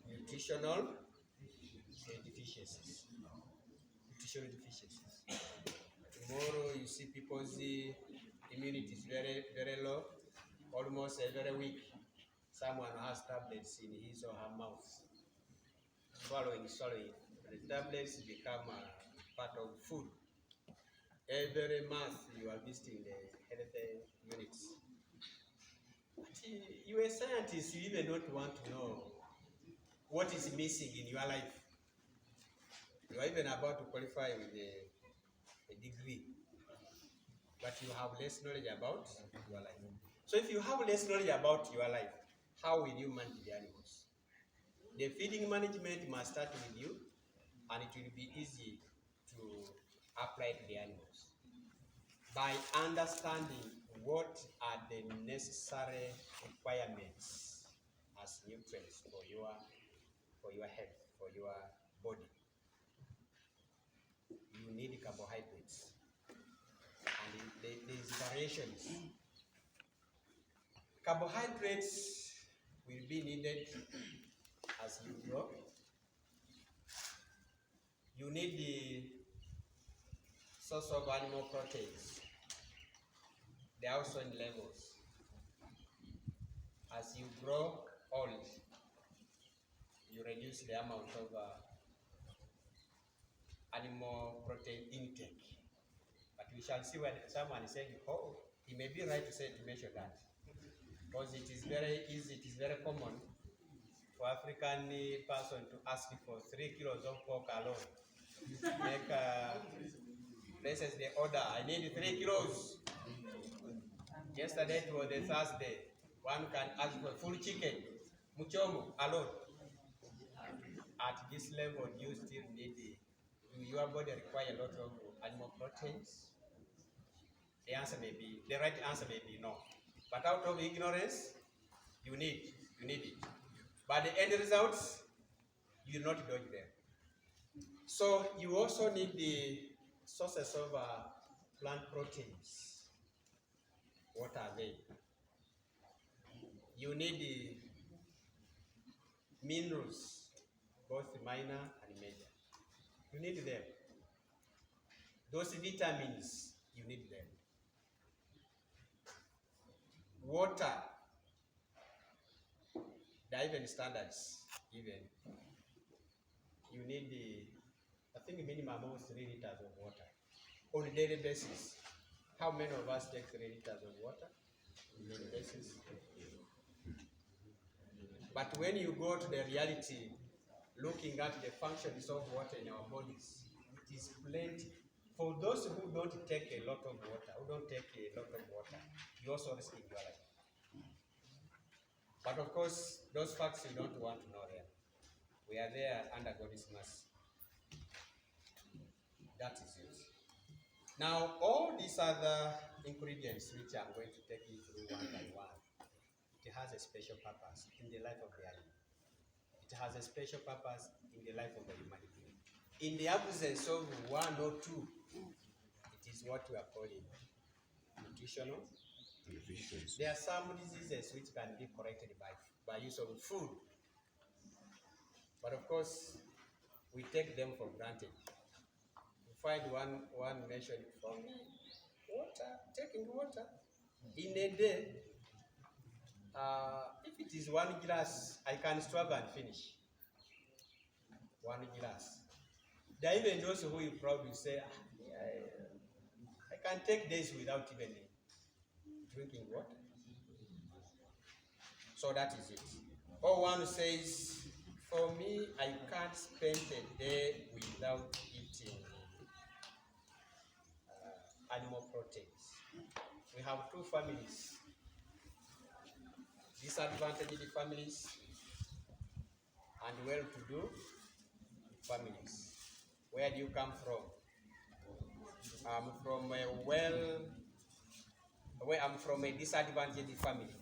nutritional deficiencies. Tomorrow, you see people's immunity is very, very low, almost every week. Someone has tablets in his or her mouth. Swallowing. The tablets become part of food. Every month, you are visiting the health units. You a scientist, you even don't want to know what is missing in your life. You are even about to qualify with a degree, but you have less knowledge about your life. So if you have less knowledge about your life, how will you manage the animals? The feeding management must start with you, and it will be easy to apply to the animals by understanding what are the necessary requirements as nutrients for your health, for your body. You need carbohydrates, and there is variations. Carbohydrates will be needed as you grow. You need the source of animal proteins. They are also in levels. As you grow old, you reduce the amount of animal protein intake. But we shall see when someone is saying, oh, he may be right to say to mention that. Because it is very easy, it is very common for African person to ask for 3 kilos of pork alone. Make places the order, I need 3 kilos. Yesterday it was the Thursday. One can ask for full chicken, muchomo alone. At this level, you still need do your body require a lot of animal proteins? The answer may be, the right answer may be no. But out of ignorance, you need it. But the end results, you will not dodge them. So you also need the sources of plant proteins. What are they? You need the minerals, both minor and major. You need them. Those vitamins, you need them. Water, there are even standards given. You need I think minimum of 3 liters of water on a daily basis. How many of us take 3 liters of water on a daily basis? But when you go to the reality, looking at the functions of water in our bodies, it is plenty. For those who don't take a lot of water, you also risk your life. But of course, those facts you don't want to know them. We are there under God's mercy. That is it. Now, all these other ingredients which I'm going to take you through one by one, it has a special purpose in the life of the animal. It has a special purpose in the life of the human being. In the absence of one or two, it is what we are calling nutritional. There are some diseases which can be corrected by use of food. But of course, we take them for granted. You find one mentioned for me, water, taking water. In a day, if it is 1 glass, I can struggle and finish. 1 glass. There are even those who you probably say, I can take days without even drinking water. So that is it. Or one says, for me, I can't spend a day without eating animal proteins. We have 2 families. Disadvantaged families and well-to-do families. Where do you come from? I'm from a disadvantaged family.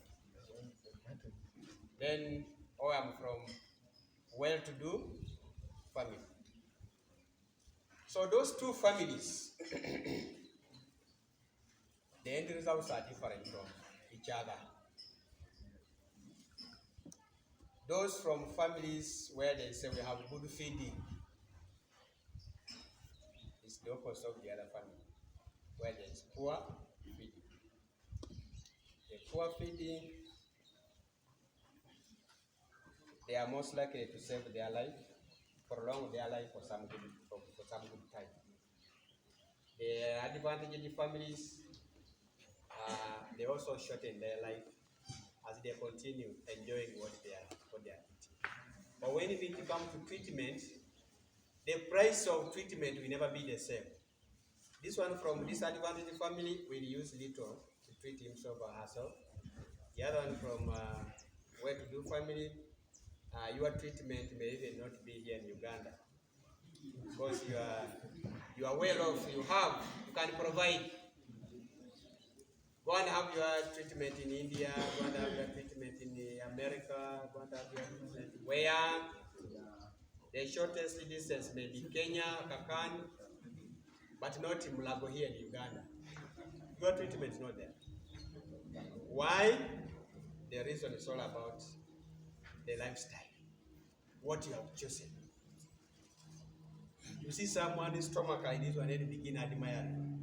Then, I'm from well-to-do family. So those 2 families, the end results are different from each other. Those from families where they say we have good feeding, it's the opposite of the other family, where there is poor feeding. The poor feeding, they are most likely to save their life, prolong their life for some good time. The advantaged families, they also shorten their life as they continue enjoying what they are eating. But when it comes to treatment, the price of treatment will never be the same. This one from disadvantaged family will use little to treat himself or herself. The other one from well-to-do family, your treatment may even not be here in Uganda because you are well off. You can provide. Go and have your treatment in India. Go and have your treatment in America. Go and have your treatment where the shortest distance may be Kenya, Kakan, but not in Mulago here in Uganda. Your treatment is not there. Why? The reason is all about the lifestyle, what you have chosen. You see someone's stomach like this one, then begin admiring.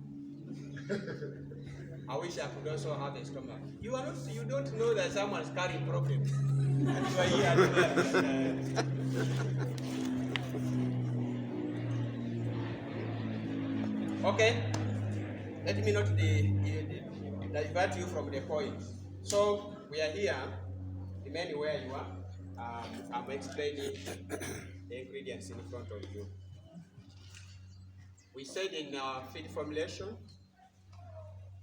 I wish I could also have a stomach. You don't know that someone's carrying problems. And you are here admiring. Okay, let me not divert you from the point. So we are here, remain where you are. I'm explaining the ingredients in front of you. We said in our feed formulation,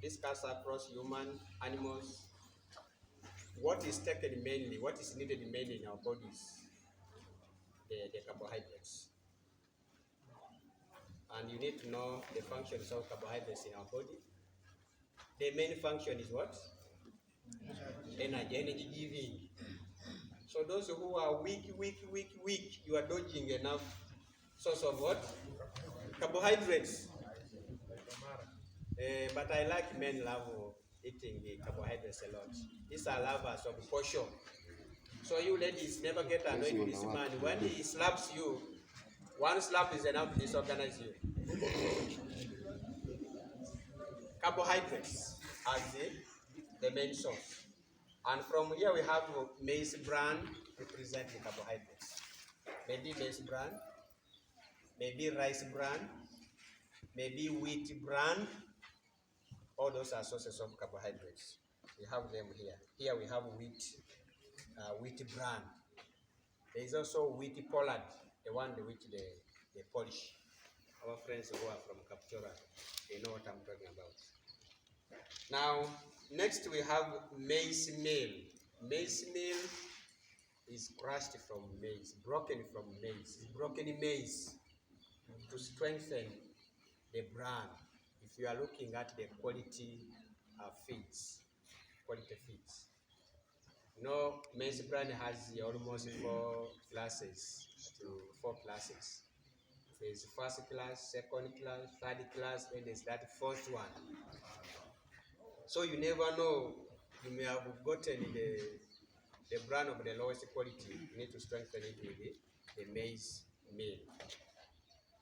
this cuts across human, animals. What is taken mainly, what is needed mainly in our bodies, the carbohydrates. And you need to know the functions of carbohydrates in our body. The main function is what? Energy giving. So those who are weak, you are dodging enough source of what? Carbohydrates. But I like men love eating the carbohydrates a lot. These are lovers of kosher. So you ladies never get annoyed with this man. When he slaps you, one slap is enough to disorganize you. Carbohydrates as the main source. And from here we have maize bran represent the carbohydrates. Maybe maize bran, maybe rice bran, maybe wheat bran. All those are sources of carbohydrates. We have them here. Here we have wheat bran. There is also wheat pollard, the one which they polish. Our friends who are from Captura, they know what I'm talking about. Now, next we have maize meal. Maize meal is crushed from maize, broken from maize. Broken maize to strengthen the bran. If you are looking at the quality feeds, you know, maize bran has almost 4 classes to 4 classes. There's first class, second class, third class, and there's that fourth one. So you never know, you may have gotten the bran of the lowest quality. You need to strengthen it with the maize meal.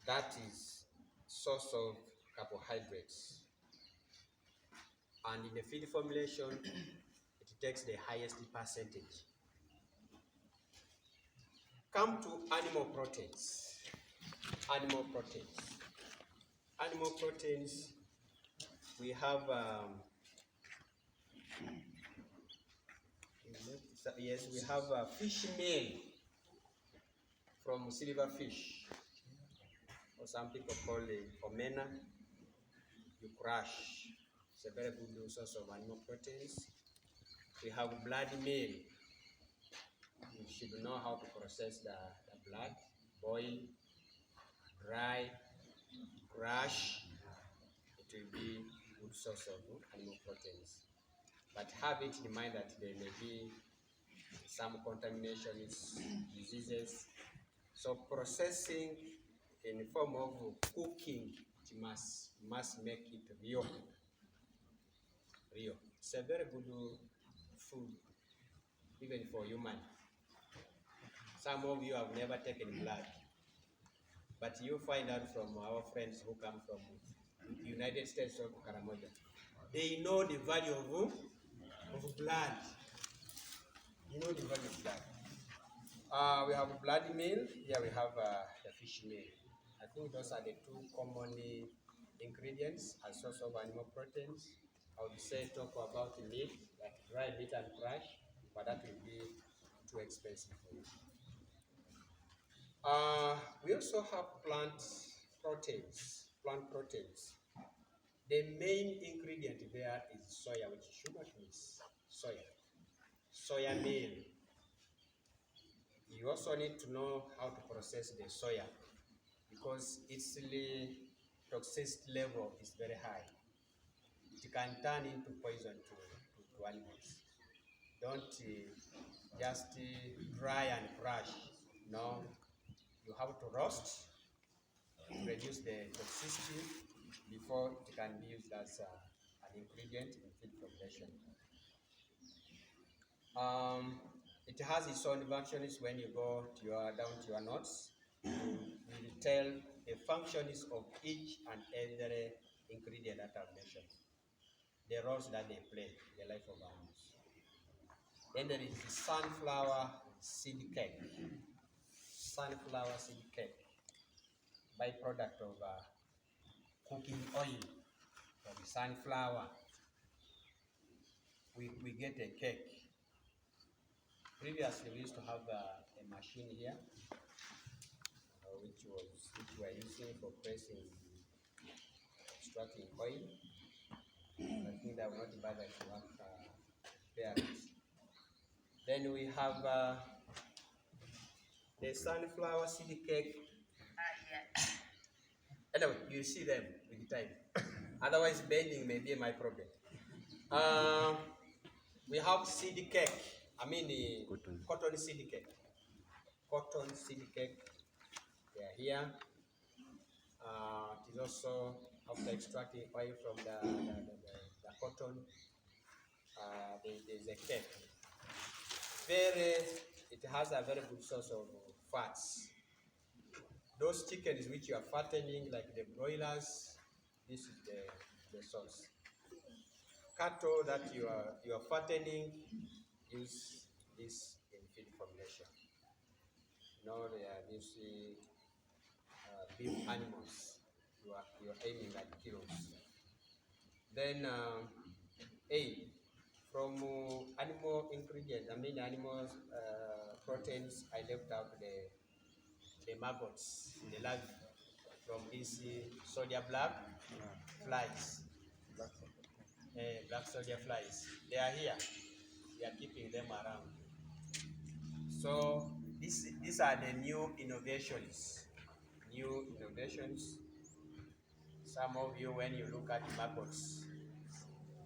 That is source of carbohydrates. And in the feed formulation, it takes the highest percentage. Come to animal proteins. Animal proteins, we have we have fish meal from silverfish, or some people call it omena. You crush. It's a very good source of animal proteins. We have blood meal. You should know how to process the blood, boil, dry, crush. It will be a good source of animal proteins. But have it in mind that there may be some contaminations, diseases. So processing in the form of cooking, it must make it real. It's a very good food, even for human. Some of you have never taken blood, but you find out from our friends who come from the United States of Karamoja. They know the value of blood. You know the value of blood. We have blood meal. Here we have the fish meal. I think those are the two common ingredients as source of animal proteins. I would say talk about meat, like dry meat and crush. but that will be too expensive for you. We also have plant proteins. The main ingredient there is soya, which you should not miss. Soya meal. You also need to know how to process the soya because its toxicity level is very high. It can turn into poison to animals. Don't just dry and crush. No, you have to roast to reduce the toxicity before it can be used as an ingredient in feed formulation. It has its own functions. When you go down to your notes, you will tell the functions of each and every ingredient that I've mentioned, the roles that they play in the life of animals. Then there is the sunflower seed cake. Sunflower seed cake, byproduct of cooking oil from sunflower. We get a cake. Previously, we used to have a machine here, which we are using for pressing, extracting oil. I think that will not bother to work there. Then we have the sunflower seed cake. Anyway, you see them with the time. Otherwise, bending may be my problem. We have seed cake. I mean the cotton seed cake. Cotton seed cake. They are here. It is also after extracting oil from the cotton. There's a cake. It has a very good source of fats. Those chickens which you are fattening, like the broilers, this is the source. Cattle that you are fattening, use this in feed formulation. They are these beef animals. You are aiming at kilos. Then from animal ingredients, animal proteins, I left out the maggots in the lab from these sodia black flies. Black sodia flies. They are here. We are keeping them around. So these are the new innovations. Some of you, when you look at maggots,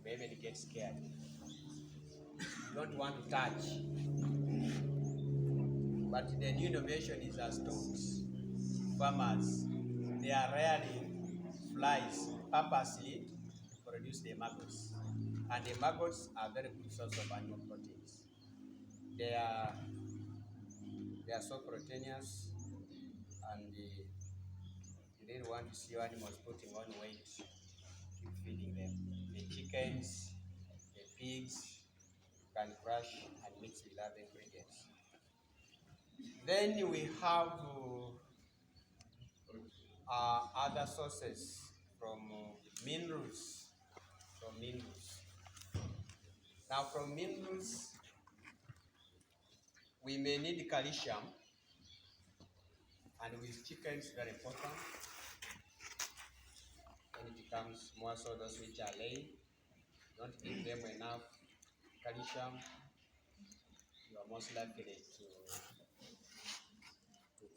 maybe you get scared. You don't want to touch. But the new innovation is as told farmers, they are rearing flies purposely to produce the maggots. And the maggots are very good source of animal proteins. They are so proteinous, and you really want to see your animals putting on weight. Keep feeding them. The chickens, the pigs, can crush and mix with other ingredients. Then we have other sources from minerals. Now, from minerals, we may need calcium, and with chickens, very important. When it becomes more so those which are laying, don't give them enough calcium, you are most likely to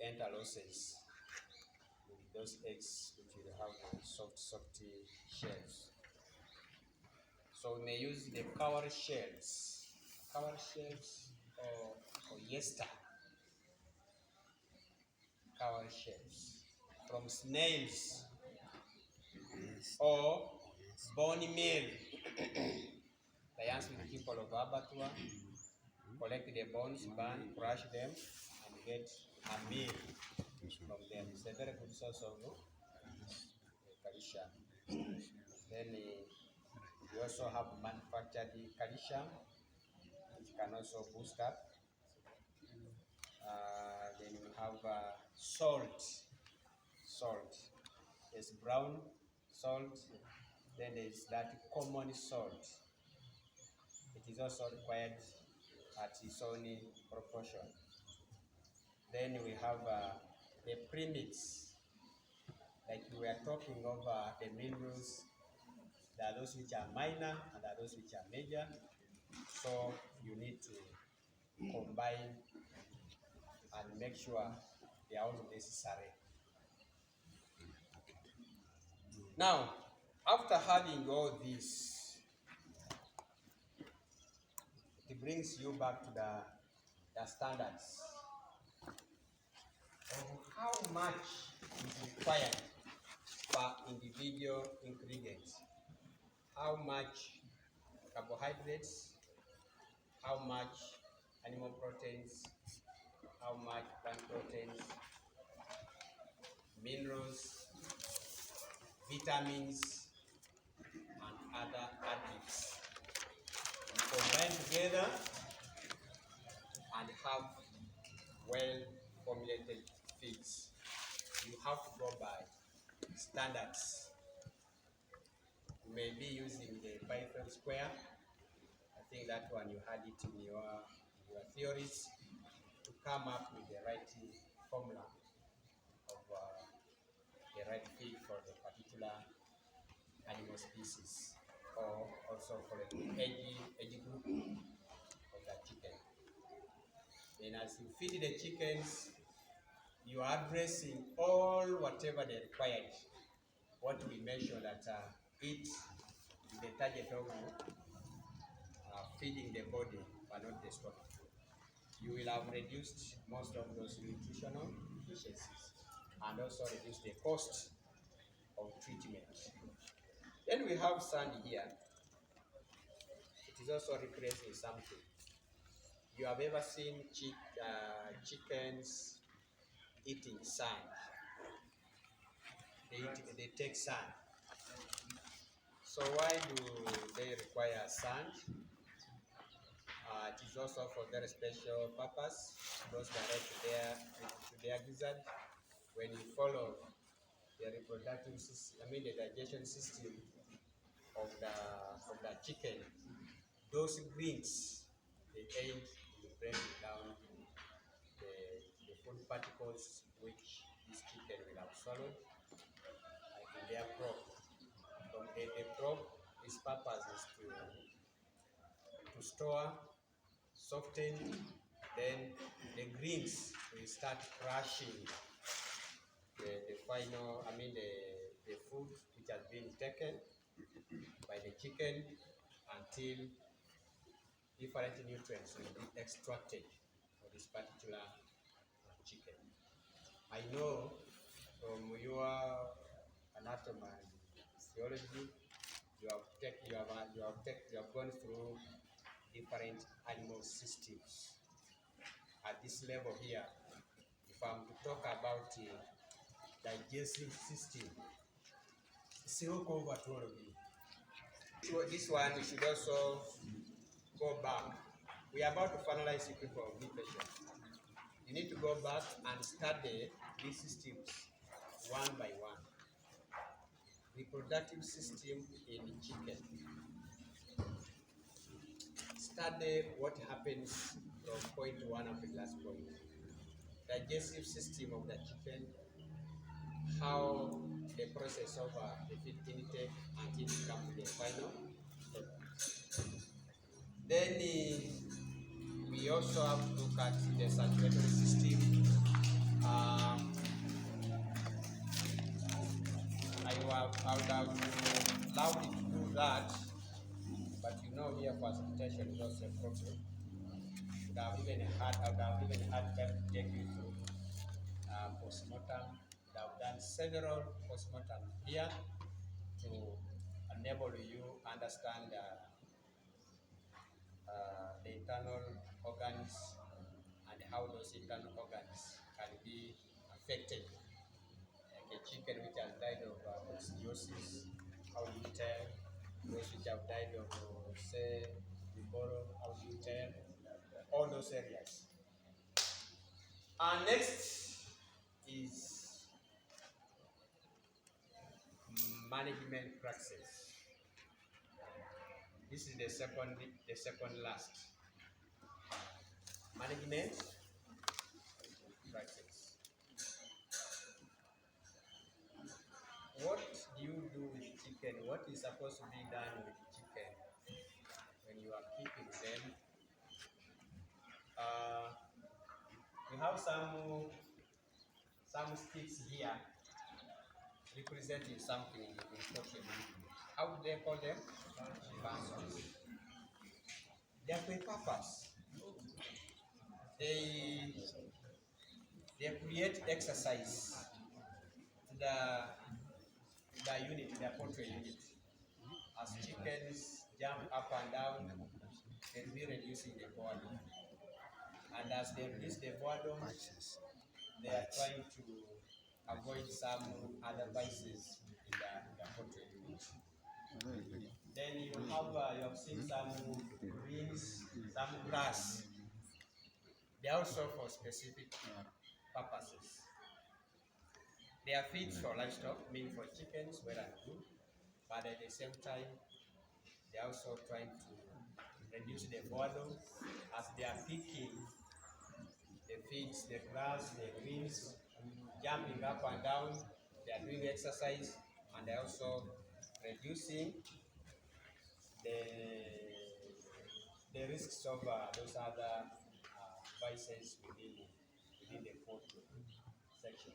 enter losses with those eggs which will have soft shells. So we may use the cowrie shells or yester cowrie shells from snails or bone meal. The young people of abattoir collect the bones, burn, crush them, and get a meal from them. It's a very good source of calcium. Then we also have manufactured calcium, which can also boost up. Then we have salt. There's brown salt. Then there's that common salt. It is also required at its own proportion. Then we have the premix, like we were talking of the minerals. There are those which are minor and there are those which are major. So you need to combine and make sure they are all necessary. Now, after having all this, it brings you back to the standards of how much is required per individual ingredients. How much carbohydrates, how much animal proteins, how much plant proteins, minerals, vitamins, and other additives. You combine together and have well formulated feeds. You have to go by standards. You may be using the Python square. I think that one you had it in your theories to come up with the right formula of the right feed for the particular animal species, or also for the age group of the chicken. Then as you feed the chickens, you are addressing all whatever they required. What we mentioned that it is the target of feeding the body but not the stomach. You will have reduced most of those nutritional deficiencies and also reduce the cost of treatment. Then we have sand here. It is also replacing something. You have ever seen chickens eating sand? They take sand. So why do they require sand? It is also for very special purpose. It goes direct to their gizzard. When you follow the reproductive system, the digestion system of the chicken, those greens they aid in breaking down the food particles which this chicken will have swallowed, like in their crop. From the crop, its purpose is to store, soften, then the greens will start crushing the final, the food which has been taken by the chicken until different nutrients will be extracted for this particular chicken. I know from your anatomy and physiology, you have gone through different animal systems. At this level here, if I'm to talk about the digestive system, it's all over to all of you. So this one we should also go back. We are about to finalize the people of patient. You need to go back and study these systems one by one. Reproductive system in chicken. Study what happens from point one up to the last point. Digestive system of the chicken, how the process of the feed intake until it comes to the final product. Then we also have to look at the circulatory system. I would have allowed it to do that, but here facilitation is also a problem. I would have even had time to take you through postmortem. I have done several postmortem here to enable you understand the internal organs and how those internal organs can be affected. Like a chicken which has died of coccidiosis, how do you tell? Those which have died of, say, Ebola, how do you tell? All those areas. And next is management practices. This is the second last. management practice. What do you do with chicken? What is supposed to be done with chicken when you are keeping them? We have some sticks here representing something important. How do they call them? Functions. They are for a purpose. They create exercise to the unit, the poultry unit. As chickens jump up and down, they will be reducing the boredom. And as they reduce the boredom, they are trying to avoid some other vices in the poultry unit. Then you have seen some greens, some grass. They are also for specific purposes. They are feeds for livestock, meaning for chickens, well and good, but at the same time, they are also trying to reduce the boredom as they are picking the feeds, the grass, the greens, jumping up and down. They are doing exercise, and they are also reducing the risks of those other vices within the poultry section.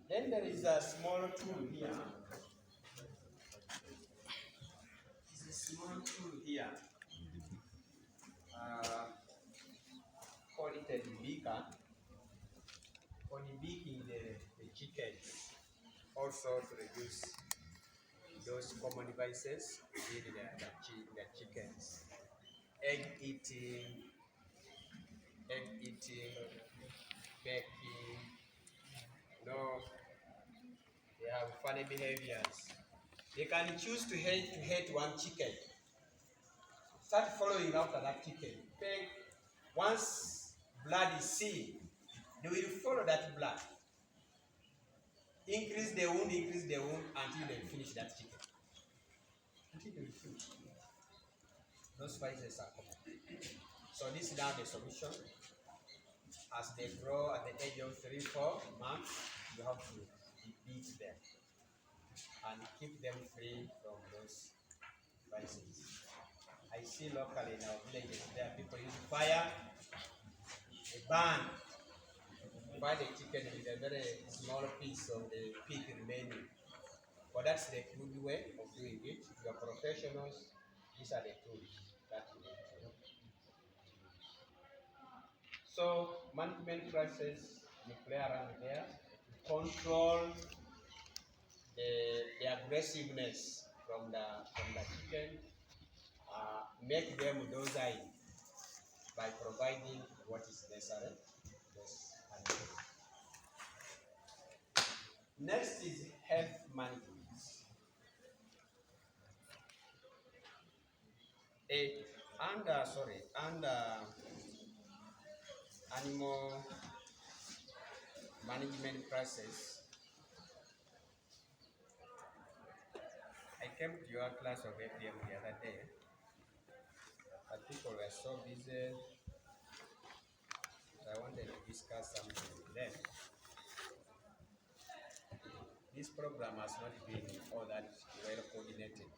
Then there is a small tool here. It's a small tool here. Call it a debeaker. For debeaking the chickens, also to reduce those common vices within the chickens. Egg eating, baking, they have funny behaviors. They can choose to hate one chicken. Start following after that chicken. Once blood is seen, they will follow that blood. Increase the wound until they finish that chicken. Until they finish. Those vices are common. So this is now the solution. As they grow at the age of 3-4 months, you have to beat them and keep them free from those vices. I see locally in our villages there are people use fire, a burn the chicken with a very small piece of the pig remaining. But that's the good way of doing it. If you are professionals, these are the tools that you need to use. So management process, you play around there, control the aggressiveness from the chicken, make them docile by providing what is necessary. Next is health management. Animal management process. I came to your class of APM the other day, but people were so busy, so I wanted to discuss something with them. This program has not been all that well coordinated.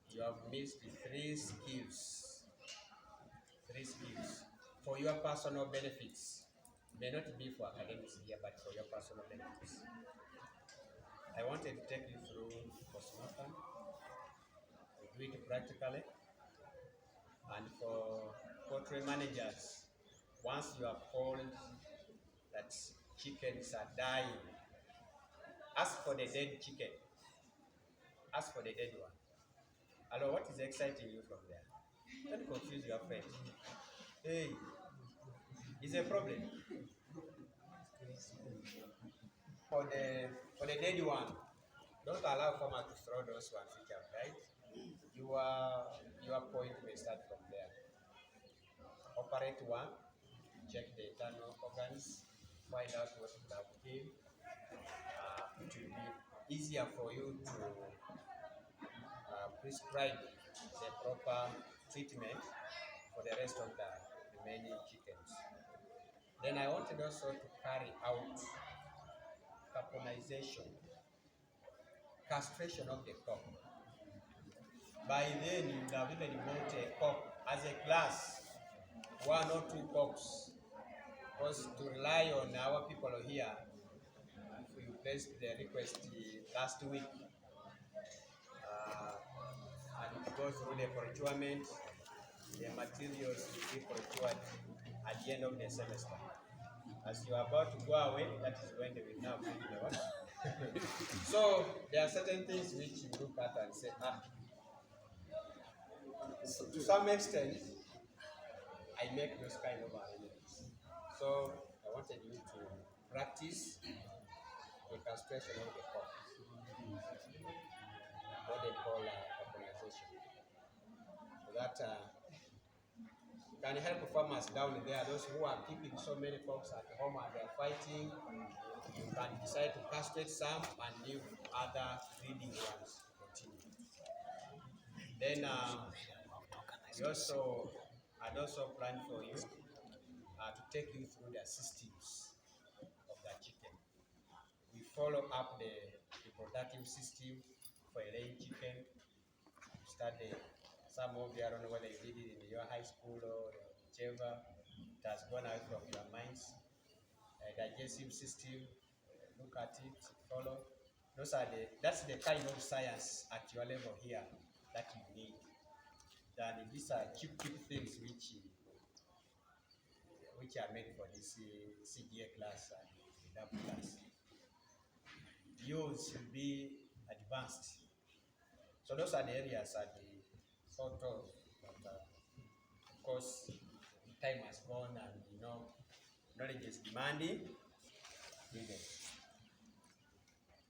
You have missed three skills for your personal benefits. May not be for academics here, but for your personal benefits. I wanted to take you through postmortem. We do it practically. And for poultry managers, once you are told that chickens are dying, ask for the dead chicken. Ask for the dead one. Hello, what is exciting you from there? Don't confuse your friend. Hey, it's a problem. For the dead one, don't allow farmer to throw those ones which have died. Your point may start from there. Operate one, check the internal organs, find out what would have killed. It will be easier for you to prescribe the proper treatment for the rest of the many chickens. Then I wanted also to carry out carbonization, castration of the cock. By then you would have even bought a cock as a class, 1 or 2 cocks, because to rely on our people here, if we placed the request last week, and it goes through the procurement, the materials will be procured at the end of the semester. As you are about to go away, that is when they will now bring the what? So there are certain things which you look at and say, so to some extent, I make those kind of arrangements. So I wanted you to practice the castration of the cock, what they call organization, so that can help farmers down there, those who are keeping so many cocks at home and they are fighting. You can decide to castrate some and leave other breeding ones to continue. Then I'd also plan for you to take you through the systems of the chicken. We follow up the reproductive system for a laying chicken. Study some of you, I don't know whether you did it in your high school or whichever, it has gone out from your minds. Digestive system, look at it, follow. That's the kind of science at your level here that you need. Then these are cheap things which are made for this CGA class and the double class. Yours should be advanced. So those are the areas at the sort of, but of course, time has gone and knowledge is demanding.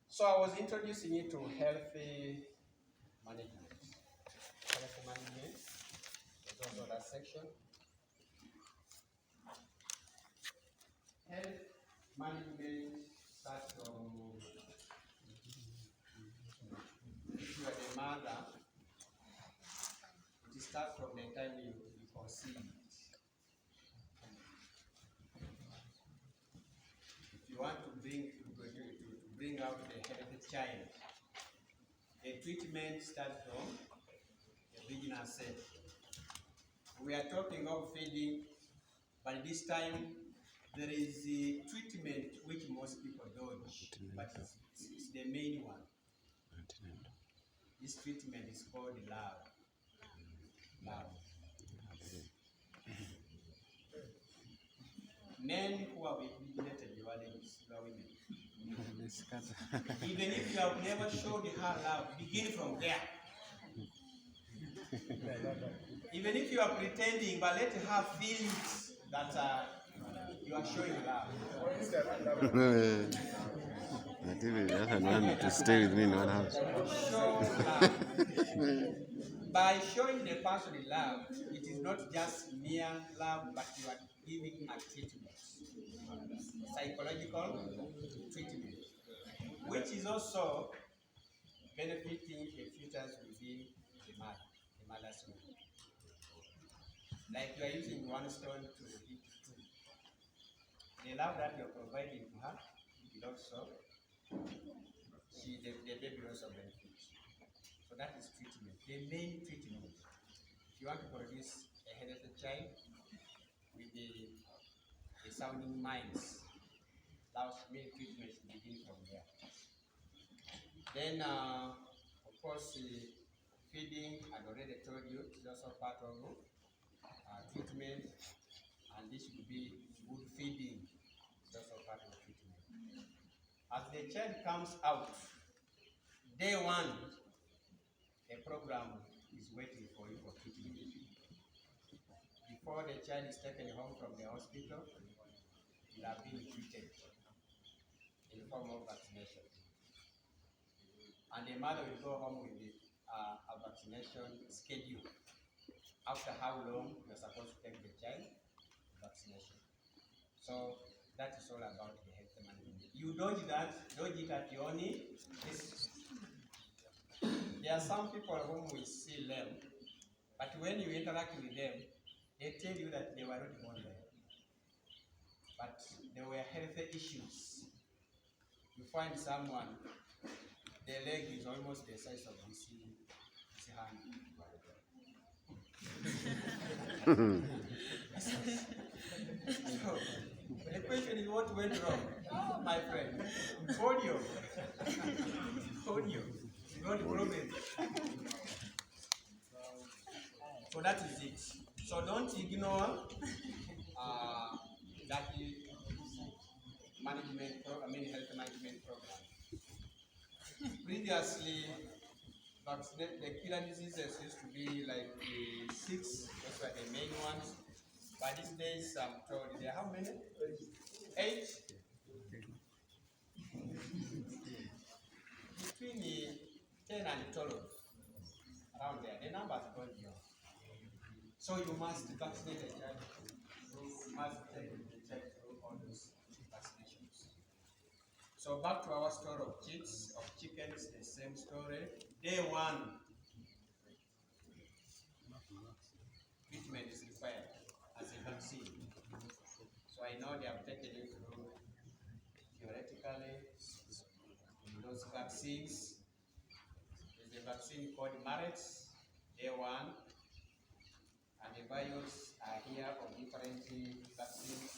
So I was introducing you to healthy management. Healthy management, there's also that section. Health management starts from, if you are the mother, it starts from the time you conceive. If you want to bring out the healthy child, the treatment starts from the beginner set. We are talking of feeding, but this time there is a treatment which most people dodge, but it's the main one. This treatment is called love. Love. Men who have impregnated your ladies, your women. Even if you have never showed her love, begin from there. Even if you are pretending, but let her feel that you are showing love. I want to stay with me in one house. Show love. By showing the person love, it is not just mere love, but you are giving a treatment, psychological treatment, which is also benefiting the futures within the mother's womb. Like you are using one stone to hit two. The love that you are providing to her will also, the baby also benefits. So that is treatment, the main treatment. If you want to produce a healthy child with the sounding minds, those main treatments begin from there. Then, of course, feeding, I already told you, is also part of treatment, and this would be good feeding, is also part of treatment. As the child comes out, day one, a program is waiting for you for treatment. Before the child is taken home from the hospital, you have been treated in the form of vaccination. And the mother will go home with a vaccination schedule. After how long you're supposed to take the child vaccination. So that is all about the health management. You dodge it at your own risk. There are some people whom we see them, but when you interact with them, they tell you that they were not born there, but there were health issues. You find someone, their leg is almost the size of this hand. So, the question is, what went wrong? Oh, my friend, polio. Polio. Not the problem. So that is it. So don't ignore that management program, health management program. Previously, the killer diseases used to be like 6, those were the main ones. But these days, I'm told there are how many? 8. Between 10 and 12, around there. The numbers don't be. So you must vaccinate the child. You must take the child through all those vaccinations. So back to our story of chicks, of chickens, the same story. Day 1, treatment is required as a vaccine. So I know they have taken you through theoretically those vaccines. There's a vaccine called imparted, day 1, and the variants are here for different vaccines.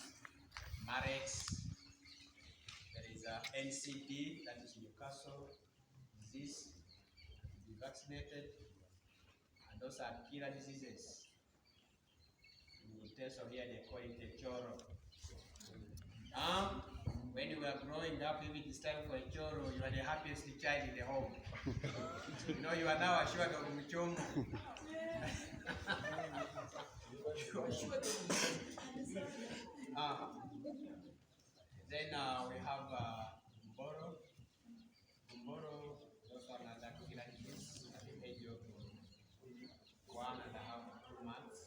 Imparted, there is a NCD, that is Newcastle disease, to be vaccinated, and those are killer diseases. In terms of here, they call it a choro. When you were growing up, if it is time for a choro, you are the happiest child in the home. You know, you are now assured of Muchomo. You are assured of Muchomo. Then we have Bumboro. Bumboro, those are another killer disease at the age of 1.5 months.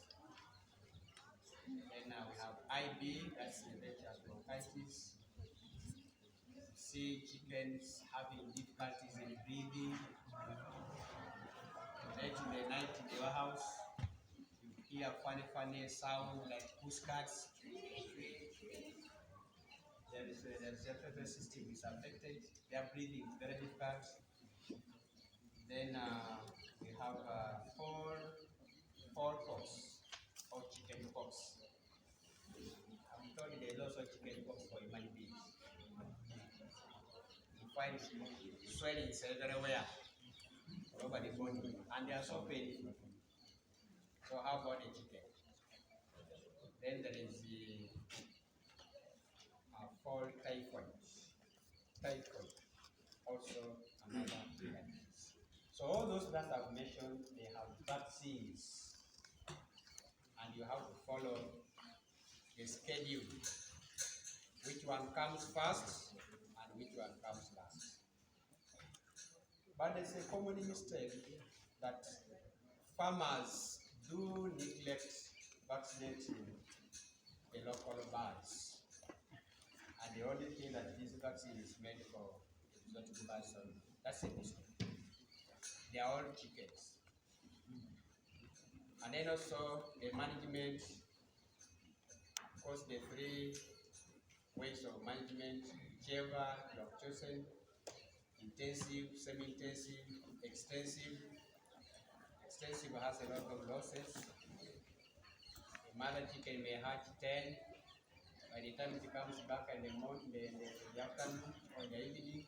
Then we have IB, that's infectious bronchitis. See chickens having difficulties in breathing. Late in the night in your house, you hear funny sound like pussycats. Their respiratory system is affected. Their breathing is very difficult. Then we have four pox or chicken pox. I'm told there is also chicken pox for human beings. You find swellings everywhere, all over the body, and they are so painful. So how about the chicken? Then there is the fall typhoid. Typhoid, also another disease. So all those that I've mentioned, they have vaccines, and you have to follow the schedule. Which one comes first and which one comes last. But there's a common mistake that farmers do neglect vaccinating the local birds. And the only thing that this vaccine is made for exotic birds only. That's a mistake. They are all chickens. And then also the management, of course, the 3 ways of management: whichever you have chosen: intensive, semi-intensive, extensive. Extensive has a lot of losses. A mother chicken may hatch 10. By the time it comes back in the morning, the afternoon or the evening,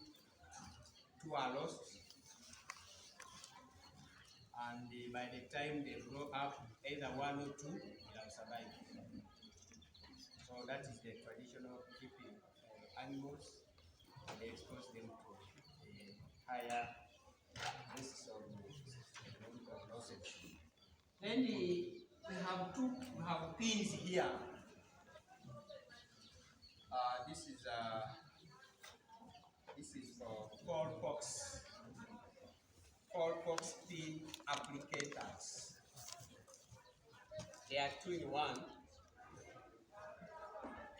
2 are lost. And by the time they grow up, either 1 or 2 will have survived. So that is the traditional keeping animals. They expose them to higher risks of losses. Then we have pins here. This is for smallpox pin applicators. They are 2 in 1.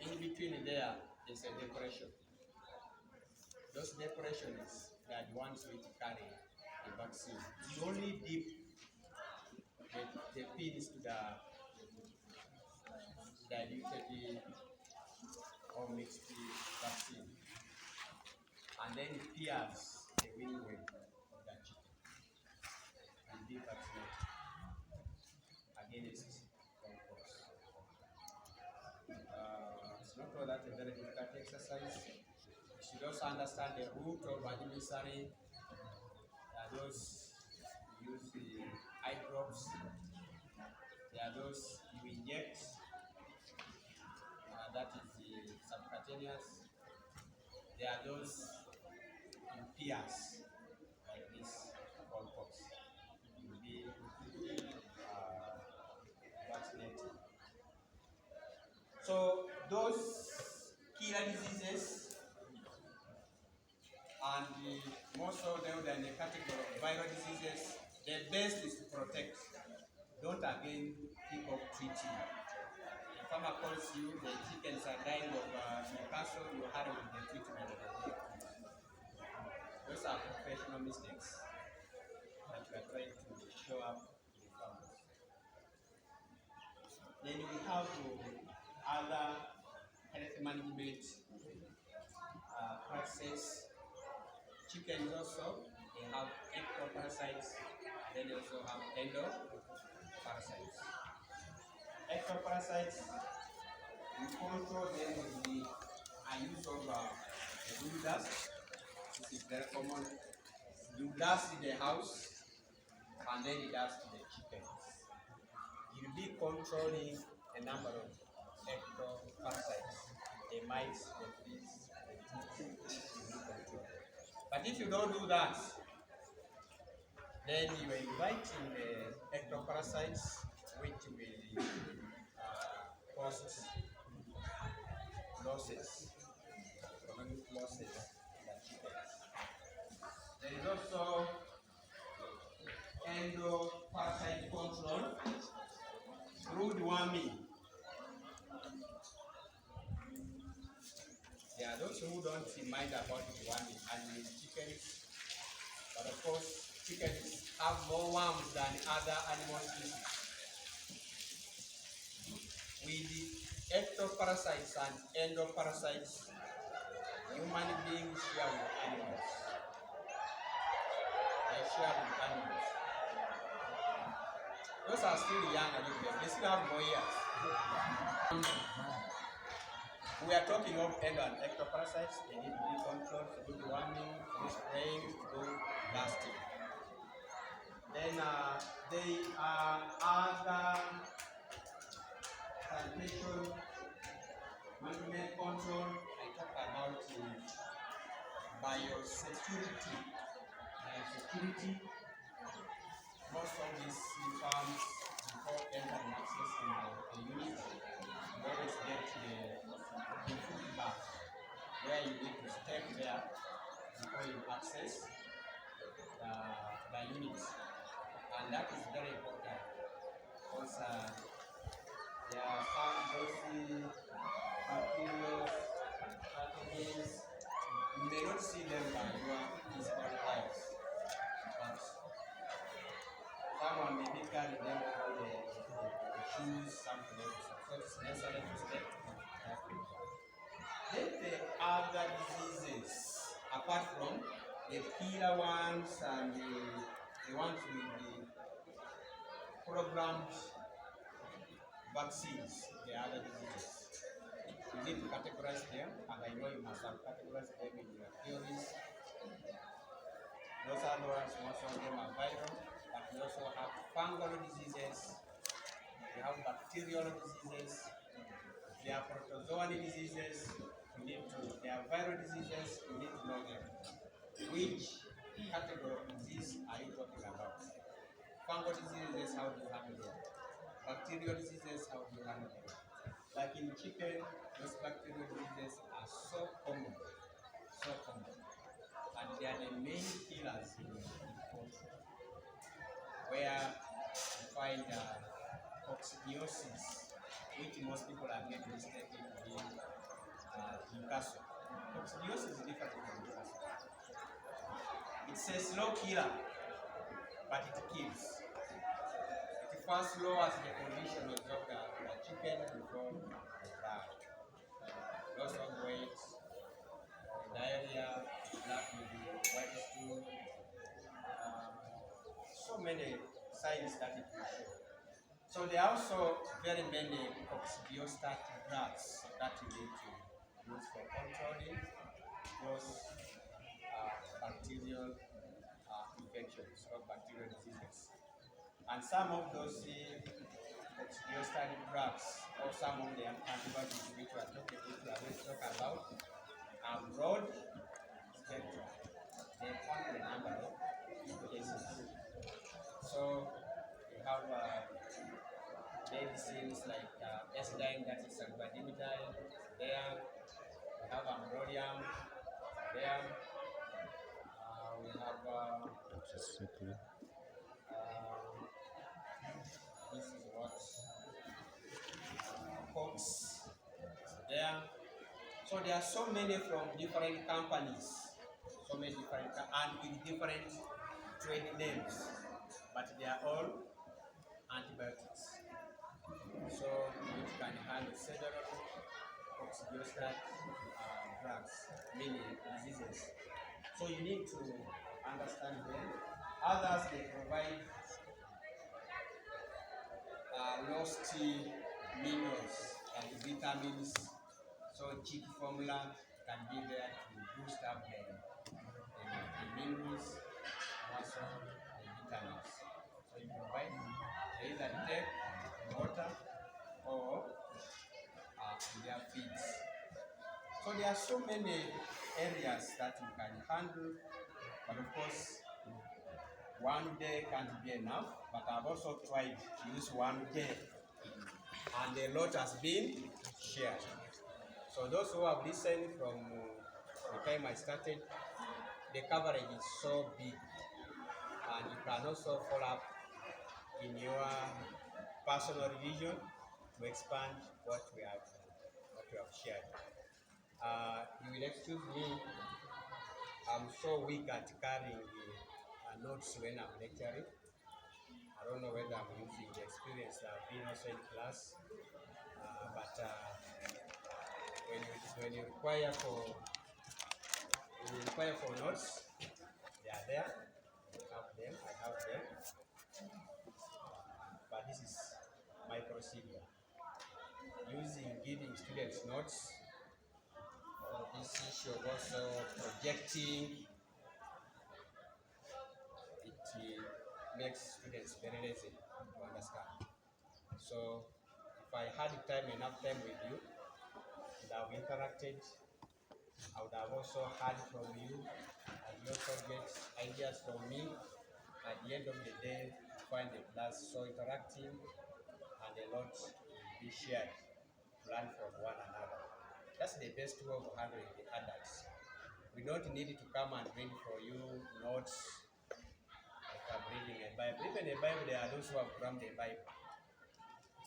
In between there is a decoration. Those decorations are the ones which carry the vaccine. You only dip the pins to diluted or mixed vaccine, and then pierce the wing of the chicken and be vaccinated against smallpox. It's not all that a very difficult exercise. You should also understand the route of administering. There are those you use the eye drops. There are those you inject. That is the subcutaneous. There are those in pierce, like this smallpox. You will be vaccinated. So those killer diseases, and most of them are in the category of viral diseases, the best is to protect. Don't again think of treating. The farmer calls you, the chickens are dying of Newcastle, you hurry with the treatment. Those are professional mistakes that we are trying to show up to the farmers. Then we have other health management practices. Chickens also, they have ectoparasites, then they also have endoparasites. Ectoparasites, you control them with the use of blue dust. This is very common. You dust in the house, and then you dust the chickens. You'll be controlling a number of ectoparasites, the mites, the fleas, the ticks, you will control. But if you don't do that, then you are inviting the ectoparasites, which will cause losses, economic losses in the chickens. There is also endoparasite control through deworming. There are those who don't mind about deworming and chickens, but of course chickens have more worms than other animal species. With the ectoparasites and endoparasites, human beings share with animals. They share with animals. Those are still young a little bit. They still have more years. We are talking of endo and ectoparasites. They need to be controlled, to do deworming, to do spraying, to do dusting. Then they are other sanitation, management control. I talk about biosecurity. Biosecurity. Most of these farms, before entering access in the unit, you always get the food bag where you need to step there before you access the unit. And that is very important because there are some dosy materials, pathogens. You may not see them by your physical eyes, but someone may be carrying them over the shoes, something like that. So it's necessary to step carefully. Then the other diseases, apart from the killer ones and the ones with the programmed vaccines, the other diseases. You need to categorize them, and I know you must have categorized them in your theories. Those are the ones, most of them are viral, but we also have fungal diseases, we have bacterial diseases, there are protozoan diseases, there are viral diseases, you need to know them. Which category of disease are you talking about? Fungal diseases, how do you handle them? Bacterial diseases, how do you handle them? Like in chicken, those bacterial diseases are so common, and they are the main killers in poultry, where you find coccidiosis, which most people are getting mistaken to be Newcastle. Coccidiosis is different from Newcastle. It's a slow killer, but it kills. It first lowers the condition of the chicken. chicken before they die. Loss of weight, diarrhea, black with white stool, so many signs that it will show. So there are also very many coccidiostat drugs that you need to use for controlling those bacterial infections or bacterial diseases. And some of those coccidiostat drugs or some of the antibiotics which we are going to talk about are broad spectrum. They count the number of cases. So you have medicines like Esdine, that is sulfadimethyl, there. We have ambrodium, there. We have this is what Cox, there. So there are so many from different companies, so many different and with different trade names, but they are all antibiotics. So which can handle several coccidiostat drugs, many diseases. So you need to understand them. Others, they provide lost minerals and vitamins. So cheap formula can be there to boost up the minerals and also the vitamins. So you provide either take water or their feeds. So there are so many areas that you can handle, but of course, one day can't be enough. But I've also tried to use one day, and a lot has been shared. So those who have listened from the time I started, the coverage is so big, and you can also follow up in your personal revision to expand what we have shared. You will excuse me, I'm so weak at carrying notes when I'm lecturing. I don't know whether I'm using the experience that I've been also in class, but when you require for notes, they are there. I have them. But this is my procedure. Giving students notes. This issue of also projecting, it makes students very lazy to understand. So if I had enough time with you, I would have interacted. I would have also heard from you, and you also get ideas from me. At the end of the day, find the class so interactive and a lot will be shared, learn from one another. That's the best way of handling the adults. We don't need to come and read for you notes like I'm reading a Bible. Even a Bible, there are those who have crammed the Bible.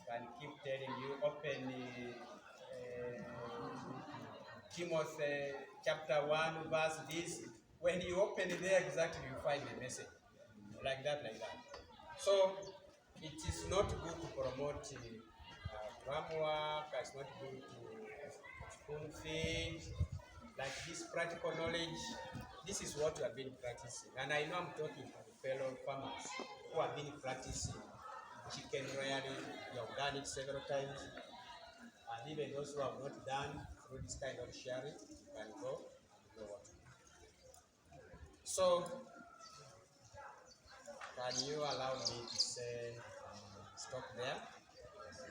Can keep telling you, open Timothy chapter 1 verse this. When you open it there, exactly you find the message. Like that. So it is not good to promote drum work. It's not good to spoon feed. Like this practical knowledge, this is what you have been practicing. And I know I'm talking to fellow farmers who have been practicing chicken rearing. You have done it several times. And even those who have not done through this kind of sharing, you can go and know what to do. So, can you allow me to say stop there?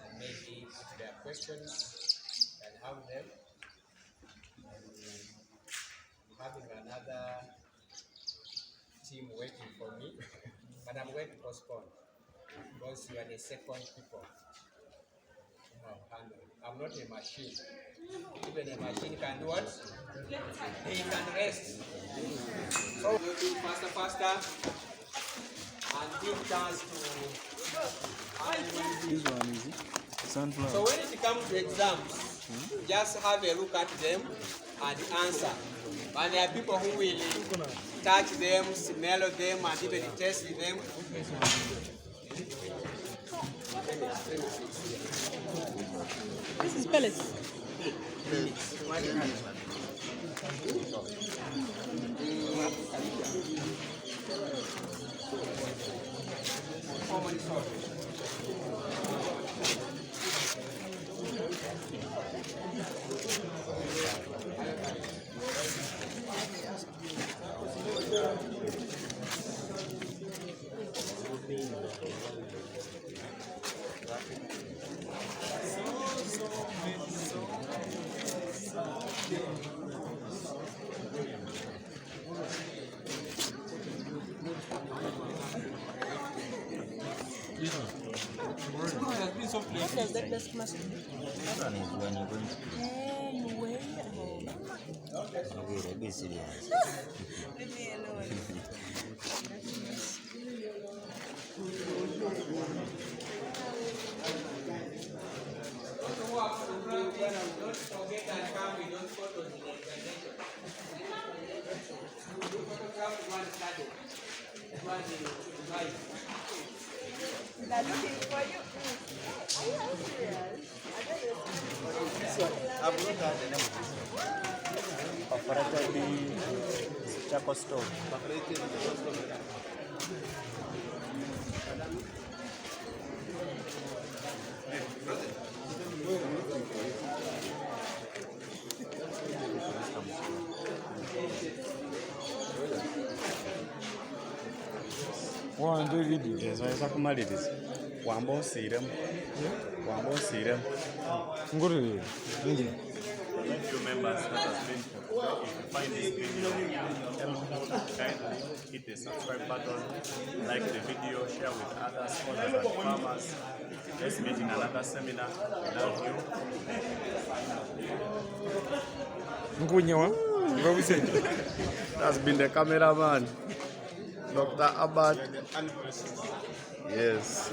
And maybe if there are questions, you can have them. I'm having another team waiting for me, but I'm going to postpone because you are the second people who have handled. I'm not a machine. Even a machine can do what? He can rest. So we'll do faster, and give chance to. This one is it? Sunflower. So when it comes to exams, just have a look at them and answer. And there are people who will touch them, smell them, and even test them. This is pellets. What does that best must be? This one is when you're going to You weigh. okay, be serious. Leave me alone. Don't forget and come with those photos in the presentation. Photograph one study. One device. They're looking for you. Are you serious? I've not heard the name of this one. Perforated charcoal stove. Perforated charcoal stove. One do video. Yes, waweza kumaliriza. Wamba osiiremu. Wamba osiiremu. Ngurire. Ndio. A few members that has been, if you find this video helpful, kindly hit the subscribe button, like the video, share with others, and farmers. Let's meet in another seminar. Love you. Nkunyewa. Ngobise. That's been the cameraman, Dr. Abad. Yes.